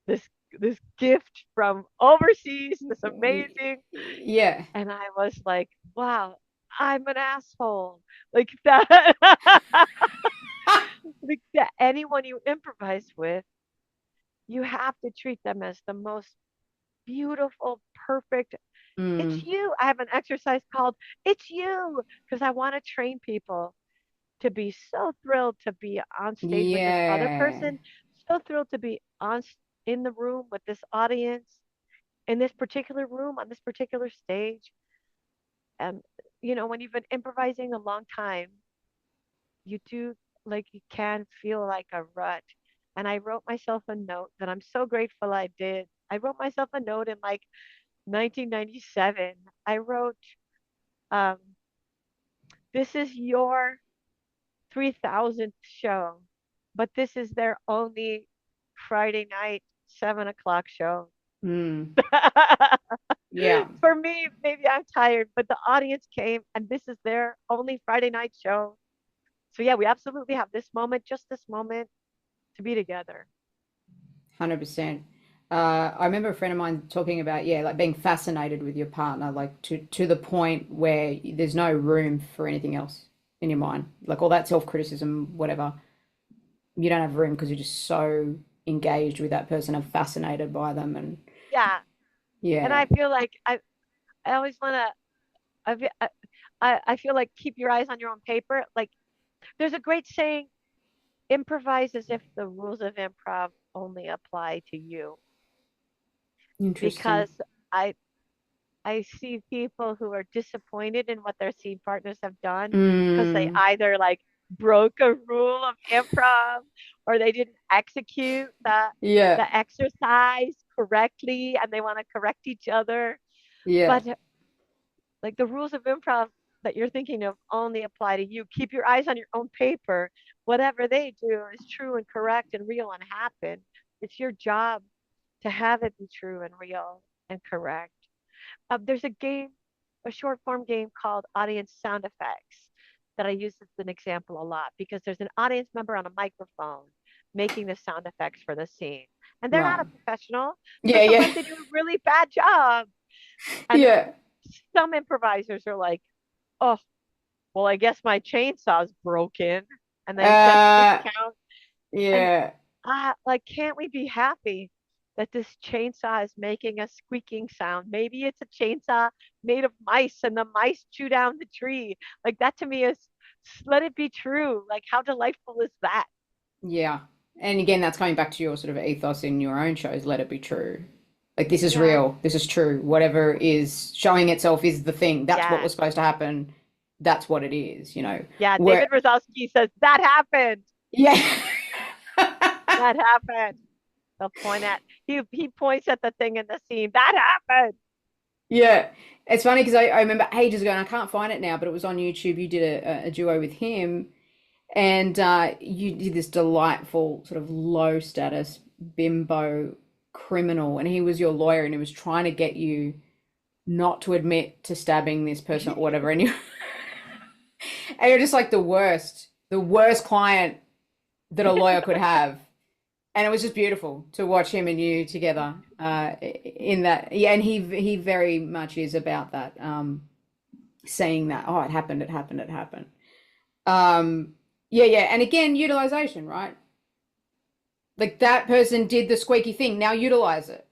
this this gift from overseas, this amazing. Yeah. And I was like, wow, I'm an asshole. Like that like that anyone you improvise with, you have to treat them as the most beautiful, perfect. It's Mm. you. I have an exercise called It's You because I want to train people to be so thrilled to be on stage with this other Yeah. person, so thrilled to be in the room with this audience, in this particular room, on this particular stage. And, when you've been improvising a long time, you do like you can feel like a rut. And I wrote myself a note that I'm so grateful I did. I wrote myself a note in like 1997. I wrote, um, this is your 3000th show, but this is their only Friday night, 7 o'clock show. Mm. Yeah. For me, maybe I'm tired, but the audience came and this is their only Friday night show. So, yeah, we absolutely have this moment, just this moment to be together. 100%. I remember a friend of mine talking about, yeah, like being fascinated with your partner, like to the point where there's no room for anything else in your mind. Like all that self-criticism, whatever, you don't have room because you're just so engaged with that person and fascinated by them. And Yeah. And yeah. I feel like I always want to, I feel like keep your eyes on your own paper. Like there's a great saying, improvise as if the rules of improv only apply to you. Interesting. Because I I see people who are disappointed in what their scene partners have done because they Mm. either like broke a rule of improv or they didn't execute Yeah. the exercise correctly and they want to correct each other. Yeah. But like the rules of improv that you're thinking of only apply to you. Keep your eyes on your own paper. Whatever they do is true and correct and real and happen. It's your job to have it be true and real and correct. There's a short form game called Audience Sound Effects that I use as an example a lot because there's an audience member on a microphone making the sound effects for the scene. And they're not Right. a professional. So Yeah. Yeah. sometimes they do a really bad job. And Yeah. some improvisers are like, oh, well, I guess my chainsaw's broken. and then get Uh, discount. And yeah. like, can't we be happy that this chainsaw is making a squeaking sound? Maybe it's a chainsaw made of mice and the mice chew down the tree. Like, that to me is, let it be true. Like, how delightful is that? Yeah. And again, that's coming back to your sort of ethos in your own shows, let it be true. Like this is Yeah. real, this is true. Whatever is showing itself is the thing. That's what Yeah. was supposed to happen. That's what it is, you know. Yeah. Where David Rosowski says, that happened. yeah. That happened. They'll point at, he points at the thing in the scene. That happened. Yeah. It's funny because I remember ages ago, and I can't find it now, but it was on YouTube. You did a duo with him, and you did this delightful sort of low status bimbo criminal, and he was your lawyer, and he was trying to get you not to admit to stabbing this person or whatever, and you and you're just like the worst client that a lawyer could have. And it was just beautiful to watch him and you together in that. Yeah, and he very much is about that, saying that, oh, it happened, it happened, it happened. Yeah, yeah. And again, utilization, right? Like that person did the squeaky thing. Now utilize it.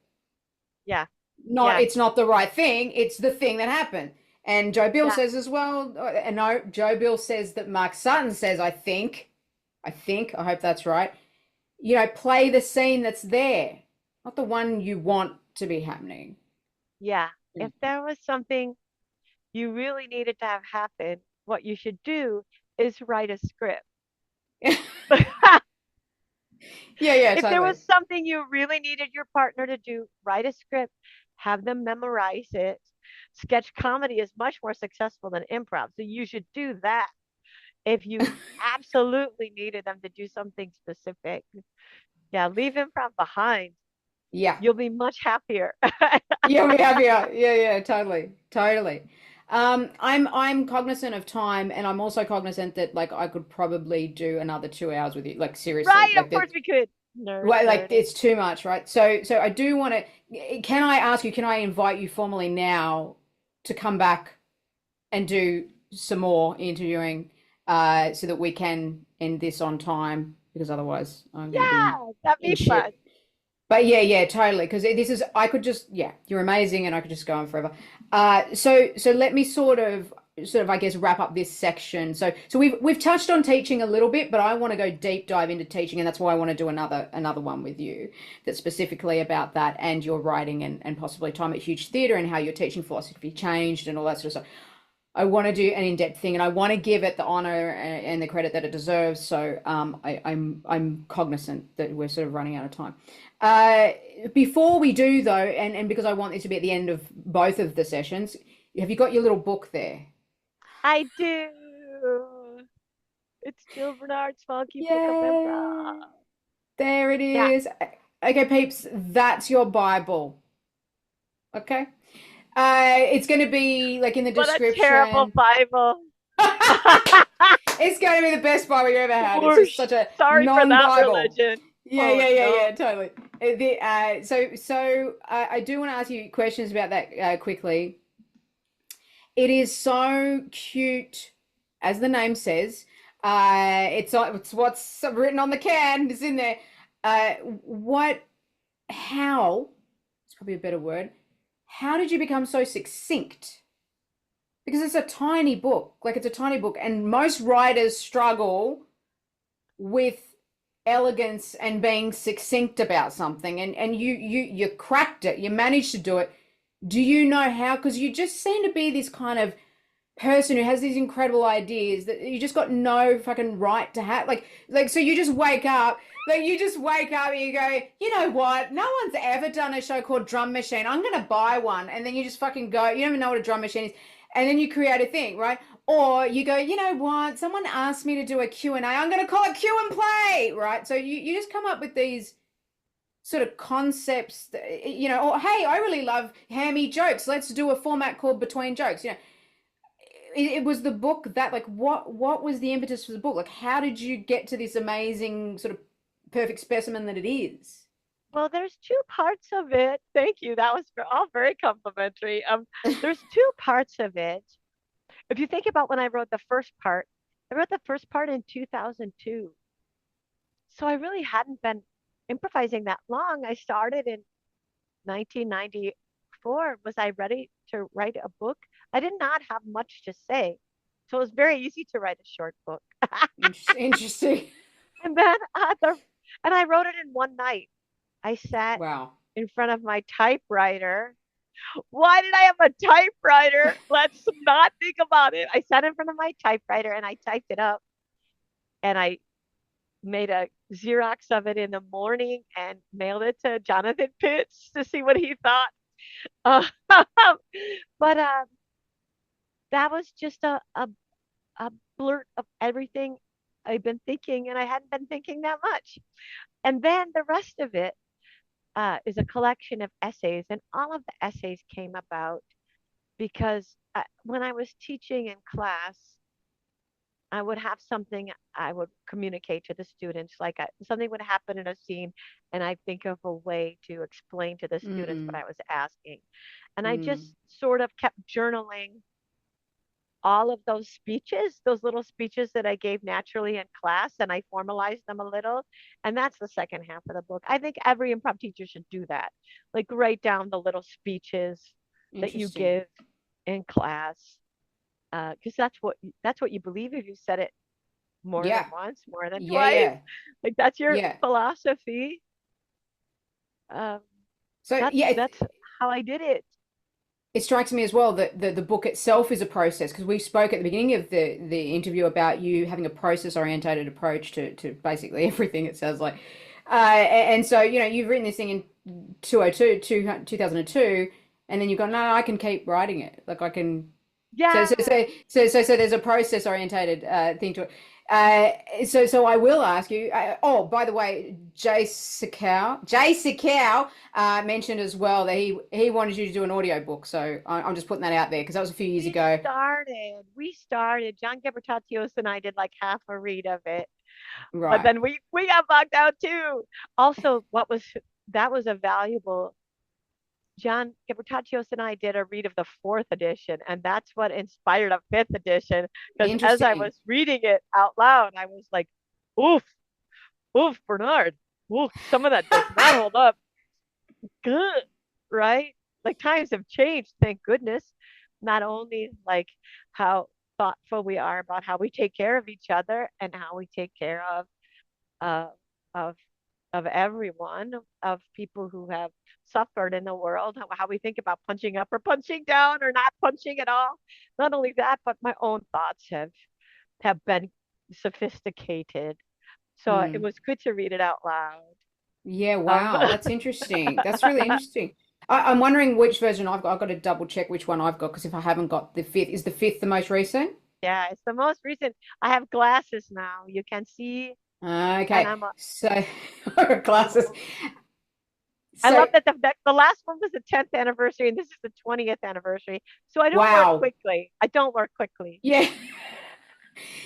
Yeah. Not, Yeah. it's not the right thing. It's the thing that happened. And Joe Bill Yeah. says as well, and no, Joe Bill says that Mark Sutton says, I hope that's right. You know, play the scene that's there, not the one you want to be happening. Yeah. If there was something you really needed to have happen, what you should do is write a script. Yeah, yeah, If there totally. was something you really needed your partner to do, write a script, have them memorize it. Sketch comedy is much more successful than improv. So you should do that if you absolutely needed them to do something specific. Yeah, leave improv behind. Yeah. You'll be much happier. Yeah, we have, yeah, yeah, yeah, totally, totally. I'm cognizant of time, and I'm also cognizant that like I could probably do another 2 hours with you, like seriously, Right, of like course that. we could. Nerd, Well, like nerd. it's too much, right? So I do want to. Can I ask you? Can I invite you formally now to come back and do some more interviewing, so that we can end this on time? Because otherwise, I'm going to be Yeah, that'd in be fun. shit. But yeah, yeah, totally. Because this is, I could just, yeah, you're amazing, and I could just go on forever. So let me sort of, I guess, wrap up this section. So we've touched on teaching a little bit, but I want to go deep dive into teaching, and that's why I want to do another one with you that's specifically about that and your writing and possibly time at Huge Theatre and how your teaching philosophy changed and all that sort of stuff. I want to do an in-depth thing, and I want to give it the honor and the credit that it deserves. So I'm cognizant that we're sort of running out of time. Uh, Before we do though, and because I want this to be at the end of both of the sessions, have you got your little book there? I do. It's Jill Bernard's Funky Book of Improv. Yay! There it Yeah. is. Okay, peeps, that's your Bible. Okay. It's going to be like in the What a terrible description. Bible. It's going to be the best Bible you ever had. It's just Whoosh. such a Sorry for that non-Bible. religion. Yeah, Oh yeah, yeah, no. yeah, totally. So I do want to ask you questions about that quickly. It is so cute, as the name says. It's what's written on the can. It's in there. What? How? It's probably a better word. How did you become so succinct? Because it's a tiny book. Like it's a tiny book, and most writers struggle with elegance and being succinct about something, and you cracked it, you managed to do it. Do you know how? Because you just seem to be this kind of person who has these incredible ideas that you just got no fucking right to have, like so you just wake up, and you go, you know what, no one's ever done a show called Drum Machine, I'm gonna buy one. And then you just fucking go, you don't even know what a drum machine is, and then you create a thing, right? Or you go, you know what, someone asked me to do a Q&A, I'm going to call it Q and Play, right? So you just come up with these sort of concepts, you know, or hey, I really love hammy jokes, let's do a format called Between Jokes. You know, it was the book that, like, what was the impetus for the book? Like, how did you get to this amazing sort of perfect specimen that it is? Well, there's two parts of it. Thank you. That was all very complimentary. There's two parts of it. If you think about when I wrote the first part, I wrote the first part in 2002. So I really hadn't been improvising that long. I started in 1994. Was I ready to write a book? I did not have much to say. So it was very easy to write a short book. Interesting. And then and I wrote it in one night. I sat Wow. in front of my typewriter. Why did I have a typewriter? Let's not think about it. I sat in front of my typewriter and I typed it up and I made a Xerox of it in the morning and mailed it to Jonathan Pitts to see what he thought. Uh, but that was just a blurt of everything I've been thinking, and I hadn't been thinking that much. And then the rest of it is a collection of essays, and all of the essays came about because when I was teaching in class, I would have something I would communicate to the students, like something would happen in a scene, and I think of a way to explain to the students what Mm, I was asking. And I mm. just sort of kept journaling all of those speeches, those little speeches that I gave naturally in class, and I formalized them a little. And that's the second half of the book. I think every improv teacher should do that. Like write down the little speeches that you Interesting. give in class, because that's what you believe if you said it more than Yeah. once, more than Yeah, twice. yeah. Like that's your Yeah. philosophy. Um, So that's yeah, that's how I did it. it strikes me as well that the book itself is a process because we spoke at the beginning of the interview about you having a process orientated approach to basically everything it sounds like. And so, you've written this thing in 2002, and then you've gone, no, I can keep writing it. Like I can. So so Yeah. so so there's a process orientated thing to it. So I will ask you. Oh, by the way, Jay Sakow mentioned as well that he wanted you to do an audio book. So I'm just putting that out there because that was a few years ago. We started. John Gabritatios and I did like half a read of it, but Right. then we got bogged out too. Also, that was a valuable. John Gabritatios and I did a read of the fourth edition, and that's what inspired a fifth edition. Because as I Interesting. was reading it out loud, I was like, "Oof, oof, Bernard, oof, some of that does not hold up." Good, right? Like times have changed, thank goodness. Not only like how thoughtful we are about how we take care of each other and how we take care uh, of of everyone, of people who have suffered in the world, how we think about punching up or punching down or not punching at all. Not only that, but my own thoughts have been sophisticated. So it Hmm. was good to read it out loud. Yeah, Um, wow. That's interesting. That's really interesting. I'm wondering which version I've got. I've got to double check which one I've got because if I haven't got the fifth, is the fifth the most recent? Yeah, it's the most recent. I have glasses now. You can see, and Okay. I'm a, So glasses. I So love that the last one was the 10th anniversary and this is the 20th anniversary. So I don't work wow. quickly. I don't work quickly. Yeah.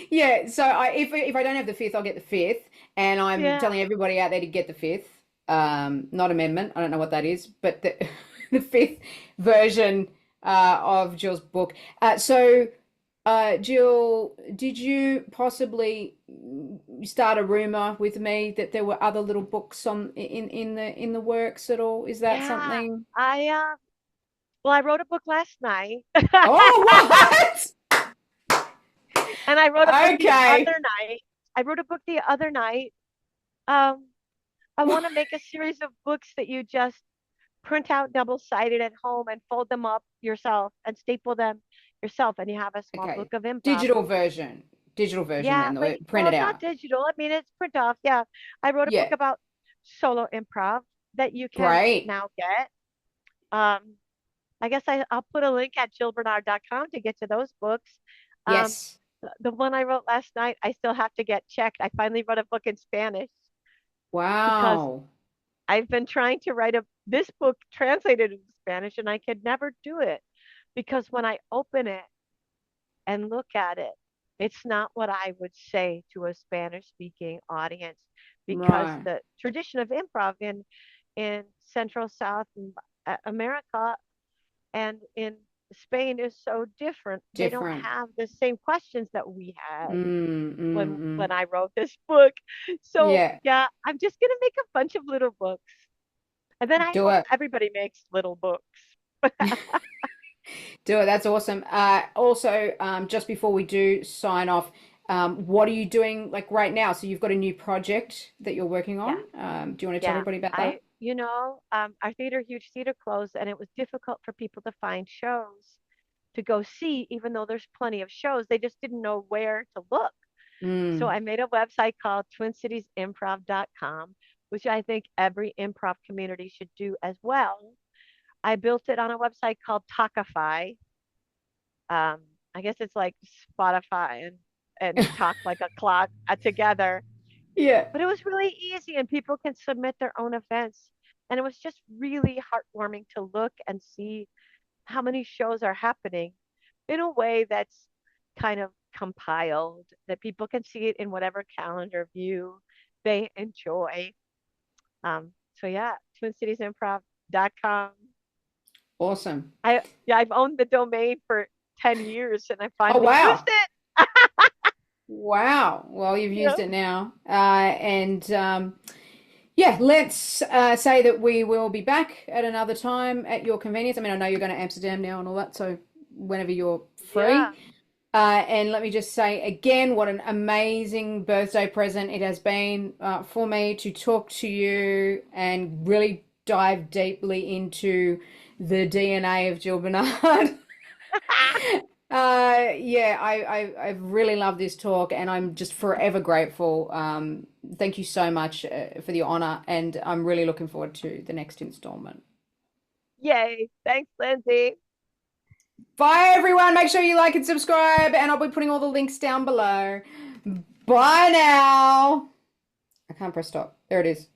Yeah. So if I don't have the fifth, I'll get the fifth. And I'm Yeah. telling everybody out there to get the fifth. Not amendment. I don't know what that is, but the the fifth version of Jill's book. Jill, did you possibly start a rumor with me that there were other little books in the works at all? Is that Yeah. something? Well, I wrote a book last night. Oh, what? And I wrote a book the Okay. other night. I wrote a book the other night. Um, I want to make a series of books that you just print out double-sided at home and fold them up yourself and staple them yourself, and you have a small Okay. book of improv. Digital version. Digital version Yeah, then, but print well, it it's not out. digital. I mean, it's print off. Yeah, I wrote a book Yeah. about solo improv that you can Great. now get. Um, I guess I'll put a link at jillbernard.com to get to those books. Um, Yes. the one I wrote last night, I still have to get checked. I finally wrote a book in Spanish because Wow. I've been trying to write this book translated into Spanish and I could never do it because when I open it and look at it, it's not what I would say to a Spanish speaking audience because Right. the tradition of improv in Central South America and in Spain is so different. They don't Different. have the same questions that we had when Mm. I wrote this book. So Yeah, yeah, I'm just gonna make a bunch of little books. And then I do hope it. everybody makes little books. Do it. That's awesome. Also, just before we do sign off, what are you doing like right now? So you've got a new project that you're working on. Yeah, Do you want to tell yeah. everybody about that? Our huge theater closed, and it was difficult for people to find shows to go see, even though there's plenty of shows. They just didn't know where to look. So Mm. I made a website called TwinCitiesImprov.com, which I think every improv community should do as well. I built it on a website called Talkify. Um, I guess it's like Spotify and talk like a clock together. Yeah. But it was really easy, and people can submit their own events. And it was just really heartwarming to look and see how many shows are happening in a way that's kind of compiled, that people can see it in whatever calendar view they enjoy. So yeah, TwinCitiesImprov.com. Awesome. I've owned the domain for 10 years and I Oh, finally used wow. it. Wow. Well, you've Yeah. used it now. And yeah, let's say that we will be back at another time at your convenience. I mean, I know you're going to Amsterdam now and all that, so whenever you're Yeah. free. And let me just say again, what an amazing birthday present it has been for me to talk to you and really dive deeply into the DNA of Jill Bernard. Yeah, I've really loved this talk and I'm just forever grateful. Thank you so much for the honor, and I'm really looking forward to the next installment. Yay. Thanks, Lindsay. Bye, everyone. Make sure you like and subscribe, and I'll be putting all the links down below. Bye now. I can't press stop. There it is.